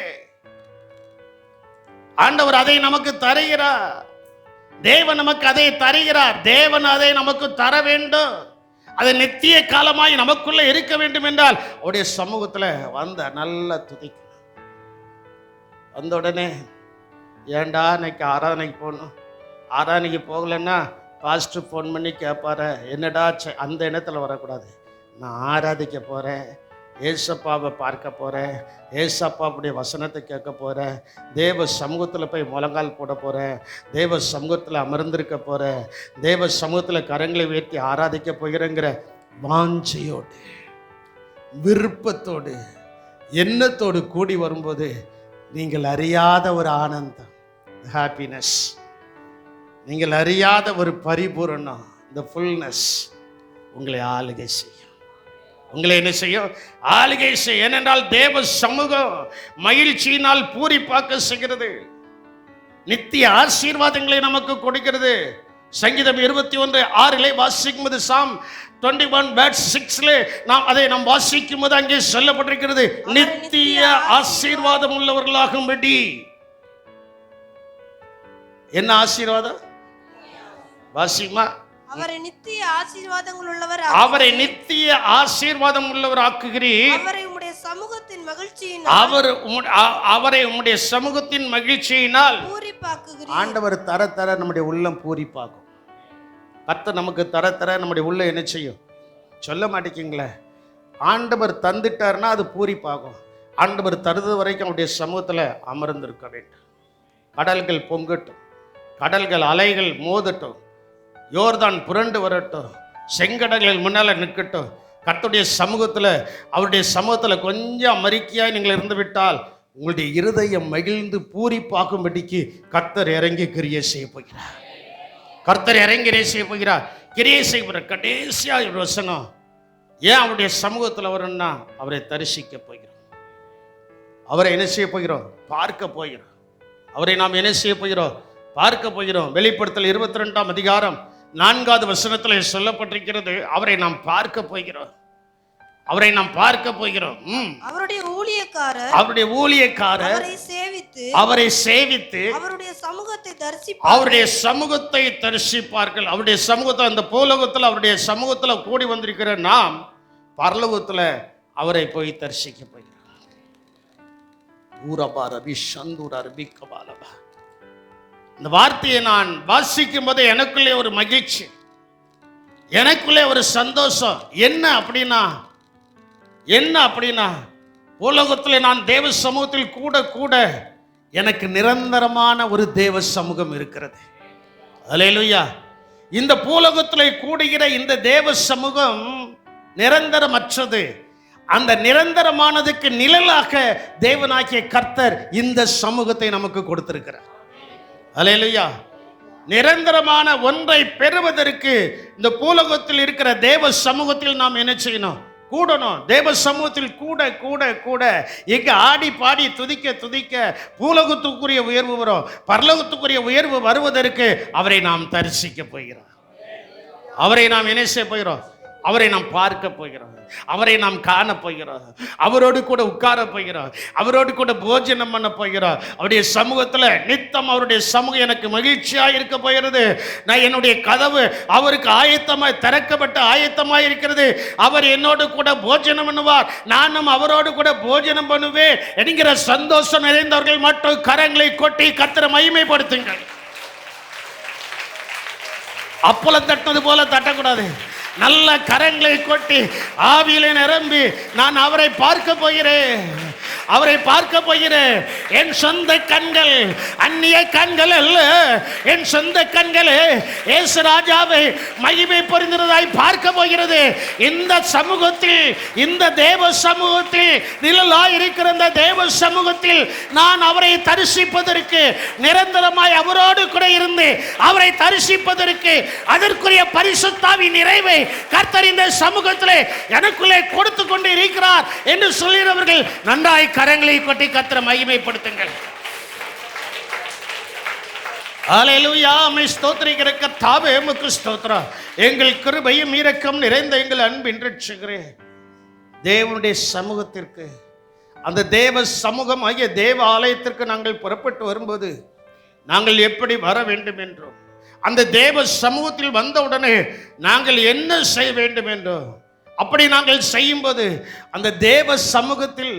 ஆண்டவர் அதை நமக்கு தருகிறார். தேவன் நமக்கு அதை தருகிறார். தேவன் அதை நமக்கு தர வேண்டும். அது நித்திய காலமாய் நமக்குள்ள இருக்க வேண்டும் என்றால் அவருடைய சமூகத்தில் வந்த நல்ல துதிக்கணும். வந்த உடனே ஏண்டா இன்னைக்கு ஆராதனைக்கு போகணும், ஆராதனைக்கு போகலன்னா பாஸ்டர் ஃபோன் பண்ணி கேட்பாரு, என்னடா அந்த இடத்துல வரக்கூடாது. நான் ஆராதிக்க போகிறேன், ஏசப்பாவை பார்க்க போகிறேன், ஏசப்பாவுடைய வசனத்தை கேட்க போகிறேன், தேவ சமூகத்தில் போய் முழங்கால் போட போகிறேன், தேவ சமூகத்தில் அமர்ந்திருக்க போகிறேன், தேவ சமூகத்தில் கரங்களை உயர்த்தி ஆராதிக்க போகிறேங்கிற வாஞ்சையோடு, விருப்பத்தோடு, எண்ணத்தோடு கூடி வரும்போது நீங்கள் அறியாத ஒரு ஆனந்தம், ஹாப்பினஸ், நீங்கள் அறியாத ஒரு பரிபூரணம், இந்த ஃபுல்னஸ் உங்களை ஆளுகை செய்யும். உங்களை என்ன செய்யும்? ஆளுகை செய்யும். ஏனென்றால் தேவ சமூகம் மகிழ்ச்சியினால் பூரிப்பாக்க செய்கிறது, நித்திய ஆசீர்வாதங்களை நமக்கு கொடுக்கிறது. சங்கீதம் 21:6 வாசிக்கும்போது, சாம் 21:6 நாம் வாசிக்கும் போது அங்கே சொல்லப்பட்டிருக்கிறது, நித்திய ஆசீர்வாதம் உள்ளவர்களாகும்படி. என்ன ஆசீர்வாதம்? வாசிமா. அவரை நித்திய ஆசீர்வாதங்கள் உள்ளவர், அவரை நித்திய ஆசீர்வாதம் உள்ளவர் ஆக்குகிறீர். அவரை உம்முடைய சமூகத்தின் மகிழ்ச்சியினால், அவரை உம்முடைய சமூகத்தின் மகிழ்ச்சியினால் பூரிப்பாக்குகிறீர். ஆண்டவர் தர தர நம்முடைய உள்ளம் பூரிப்பாகும். கர்த்தர் நமக்கு தர தர நம்முடைய உள்ள என்ன செய்யும்? சொல்ல மாட்டேங்கிங்களே. ஆண்டவர் தந்துட்டார்னா அது பூரிப்பாகும். ஆண்டவர் தருது வரைக்கும் அவருடைய சமூகத்தில் அமர்ந்திருக்க வேண்டும். கடல்கள் பொங்கட்டும், கடல்கள் அலைகள் மோதட்டும், யோர்தான் புரண்டு வரட்டும், செங்கடல்கள் முன்னால் நிற்கட்டும், கர்த்தருடைய சமூகத்தில் அவருடைய சமூகத்தில் கொஞ்சம் மரிக்கையாய் நீங்கள் இருந்து விட்டால் உங்களுடைய இருதயம் மகிழ்ந்து பூரிப்பாகும்படிக்கு கர்த்தர் இறங்கி கிரியை செய்ய போகிறார். கர்த்தர் இறங்கி செய்ய போகிறார், கிரியை செய்கிற கடைசியா ஒரு வசனம். ஏன் அவருடைய சமூகத்தில் வரணும்னா அவரை தரிசிக்க போகிறோம். அவரை என்ன செய்ய போகிறோம்? பார்க்க போகிறோம். அவரை நாம் என்ன செய்ய போகிறோம்? பார்க்க போகிறோம். வெளிப்படுத்தல் 22ஆம் அதிகாரம் 4வது வசனத்தில் சொல்லப்பட்டிருக்கிறது, அவரை நாம் பார்க்க போகிறோம். அவரை நாம் பார்க்க போகிறோம். அவருடைய ஊழியக்காரர் அவரை சேவித்து அவருடைய சமூகத்தை தரிசிப்பார்கள். அவருடைய சமூகத்தை அந்த பூலோகத்தில் அவருடைய சமூகத்தில் கூடி வந்திருக்கிற நாம் பரலோகத்தில் அவரை போய் தரிசிக்க போகிறோம். இந்த வார்த்தையை நான் வாசிக்கும் போது எனக்குள்ளே ஒரு மகிழ்ச்சி, எனக்குள்ளே ஒரு சந்தோஷம். என்ன அப்படின்னா உலகத்தில் நான் தேவ சமூகத்தில் கூட கூட எனக்கு நிரந்தரமான ஒரு தேவ சமூகம் இருக்கிறது. அல்லேலூயா. இந்த பூலோகத்தில் கூடுகிற இந்த தேவ சமூகம் நிரந்தரமற்றது. அந்த நிரந்தரமானதுக்கு நிழலாக தேவனாகிய கர்த்தர் இந்த சமூகத்தை நமக்கு கொடுத்திருக்கிறார். அல்லேலூயா. நிரந்தரமான ஒன்றை பெறுவதற்கு இந்த பூலோகத்தில் இருக்கிற தேவ சமூகத்தில் நாம் என்ன செய்யணும்? கூடணும். தேவ சமூகத்தில் கூட கூட கூட எங்க ஆடி பாடி துதிக்க துதிக்க பூலோகத்துக்குரிய உயர்வு வரும். பரலோகத்துக்குரிய உயர்வு வருவதற்கு அவரை நாம் தரிசிக்க போகிறோம். அவரை நாம் என்ன செய்ய போகிறோம்? அவரை நாம் பார்க்க போகிறோம். அவரை நாம் காண போகிறோம். அவரோடு கூட உட்கார போகிறோம். அவரோடு கூட போஜனம் பண்ண போகிறோம். அவருடைய சமூகத்தில் நித்தம் அவருடைய சமூகம் எனக்கு மகிழ்ச்சியாக இருக்க போகிறது. நான் என்னுடைய கதவு அவருக்கு ஆயத்தமாய் திறக்கப்பட்ட ஆயத்தமாய் இருக்கிறது. அவர் என்னோடு கூட போஜனம் பண்ணுவார், நானும் அவரோடு கூட போஜனம் பண்ணுவேன் என்கிற சந்தோஷம் நிறைந்தவர்கள் மட்டும் கரங்களை கொட்டி கர்த்தரை மகிமைப்படுத்துங்கள். அப்பளம் தட்டினது போல தட்டக்கூடாது. நல்ல கரங்களை கொட்டி ஆவியிலே நிரம்பி நான் அவரை பார்க்க போகிறேன். அவரை பார்க்க போகிறேன். என் சொந்த கண்கள் அந்நிய கண்கள் அல்ல, என் சொந்த கண்கள் இயேசு ராஜாவை மகிமை பொருந்தினதாய் பார்க்க போகிறது. இந்த சமூகத்தில், இந்த தேவ சமூகத்தில், நிழலாய் இருக்கிற இந்த தேவ சமூகத்தில் நான் அவரை தரிசிப்பதற்கு, நிரந்தரமாய் அவரோடு கூட இருந்து அவரை தரிசிப்பதற்கு அதற்குரிய பரிசுத்தாவின் நிறைவை கர்த்தர் இந்த சமூகத்திலே எனக்குள்ளே கொடுத்து கொண்டு இருக்கிறார் என்று சொல்கிறவர்கள் நன்றாய் கரங்களை கொட்டி கர்த்தரை மகிமைப்படுத்துங்கள். ஹல்லேலூயா. மை ஸ்தோத்திரிக்கிற கர்த்தாவே உமக்கு ஸ்தோத்திரம். எங்கள் கிருபையும் இரக்கம் நிறைந்த எங்கள் அன்பின் இரட்சகரே, தேவனுடைய சமூகத்திற்கு, அந்த தேவ சமூகம் ஆகிய தேவ ஆலயத்திற்கு நாங்கள் புறப்பட்டு வரும்போது நாங்கள் எப்படி வர வேண்டும் என்றும், அந்த தேவ சமூகத்தில் வந்தவுடனே நாங்கள் என்ன செய்ய வேண்டும் என்றும், அப்படி நாங்கள் செய்யும்போது அந்த தேவ சமூகத்தில்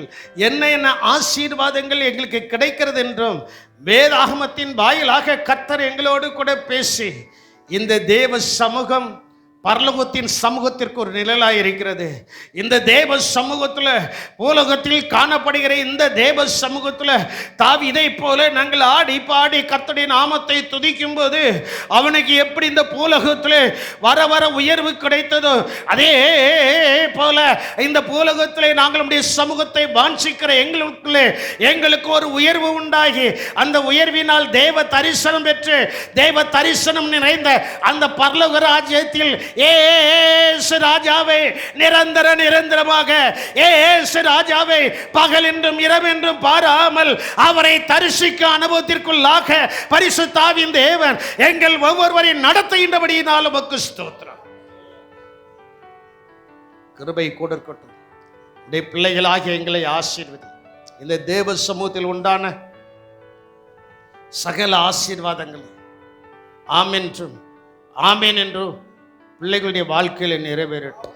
என்ன என்ன ஆசீர்வாதங்கள் எங்களுக்கு கிடைக்கிறது என்றும் வேதாகமத்தின் வாயிலாக கர்த்தர் எங்களோடு கூட பேசி, இந்த தேவ சமூகம் பரலோகத்தின் சமூகத்திற்கு ஒரு நிழலாய் இருக்கிறது. இந்த தேவ சமூகத்தில், பூலோகத்தில் காணப்படுகிற இந்த தேவ சமூகத்தில் தாவீதை போல நாங்கள் ஆடி பாடி கர்த்தருடைய நாமத்தை துதிக்கும் போது அவனுக்கு எப்படி இந்த பூலோகத்தில் வர வர உயர்வு கிடைத்ததோ அதே போல இந்த பூலோகத்தில் நாங்கள் நம்முடைய சமூகத்தை வாஞ்சிக்கிற எங்களுக்குள்ளே எங்களுக்கு ஒரு உயர்வு உண்டாகி அந்த உயர்வினால் தேவ தரிசனம் பெற்று தேவ தரிசனம் நிறைந்த அந்த பரலோக ராஜ்யத்தில் ஏசு ராஜாவே, நிரந்தரமாக ஏசு ராஜாவே, பகல் என்றும் இரவென்றும் பாராமல் அவரை தரிசிக்க அனுபவத்திற்குள்ளாக பரிசுத்த ஆவியின் தேவன் எங்கள் ஒவ்வொருவரையும் நடத்துகின்றபடியினால் உமக்கு ஸ்தோத்திரம். கிருபை கூட இருக்கட்டும். உடைய பிள்ளைகளாகிய எங்களை ஆசீர்வதி. இந்த தேவ சமூகத்தில் உண்டான சகல ஆசீர்வாதங்கள் ஆமென் என்றும் ஆமென் என்றும் பிள்ளைகளுடைய வாழ்க்கையில் நிறைவேறட்டும்.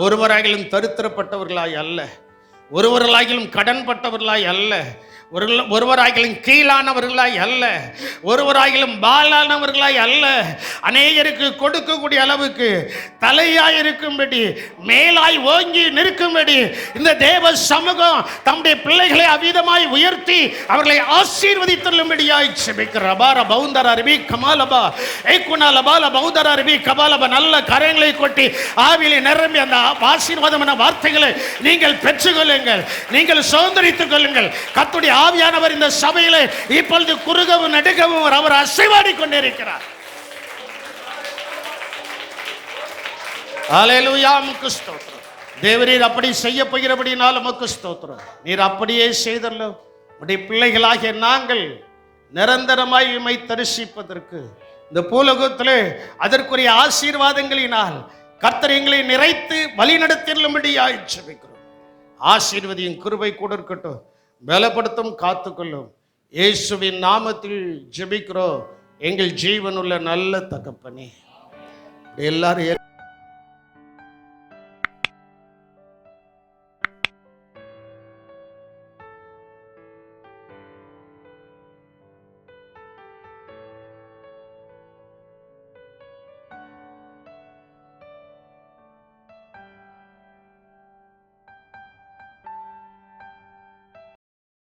ஒருவராகிலும் தரித்திரப்பட்டவர்களாய் அல்ல, ஒருவராகிலும் கடன்பட்டவர்களாய் அல்ல, ஒருவராகிலும் கீழானவர்களாய் அல்ல, ஒருவராகிலும் பாலானவர்களாய் அல்ல, அநேகருக்கு கொடுக்கக்கூடிய அளவுக்கு தலையாய் இருக்கும்படி, மேலாய் ஓங்கி நிற்கும்படி இந்த தேவ சமூகம் தம்முடைய பிள்ளைகளை அவிதமாய் உயர்த்தி அவர்களை ஆசீர்வதித்துள்ளும்படியாய் செபிக்கிற ரபார பௌந்தர அருவி கமாலபா ஏக்குனாலபால பௌந்தர அருவி கபாலபா. நல்ல கரங்களை கொட்டி ஆவியிலே நிரம்பி அந்த ஆசீர்வாதமான வார்த்தைகளை நீங்கள் பெற்றுக்கொள்ளுங்கள், நீங்கள் சுதந்திரித்துக் கொள்ளுங்கள். கர்த்தருடைய ஆவியானவர் இந்த சபையிலே இப்பொழுது குறுகவும் நடுகவும் அவர் அசைவாடி கொண்டிருக்கிறார். ஹல்லேலூயா, உமக்கு ஸ்தோத்திரம். தேவரீர் அப்படி செய்ய போகிறபடினால் உமக்கு ஸ்தோத்திரம். நீர் அப்படியே செய்தல்ல. உடைய பிள்ளைகளாகிய நாங்கள் நிரந்தரமாய் உம்மை தரிசிப்பதற்கு இந்த பூலோகத்திலே அதற்குரிய ஆசீர்வாதங்களினால் கர்த்தர் எங்களை நிறைத்து வழிநடத்தியும்படியாய் ஜெபிக்கிறோம். ஆசீர்வதியும் கிருபை கூட இருக்கட்டும், பலப்படுத்தும், காத்துக்கொள்ளும். இயேசுவின் நாமத்தில் ஜெபிக்கிறோம் எங்கள் ஜீவனுள்ள நல்ல தகப்பனே. எல்லாரும்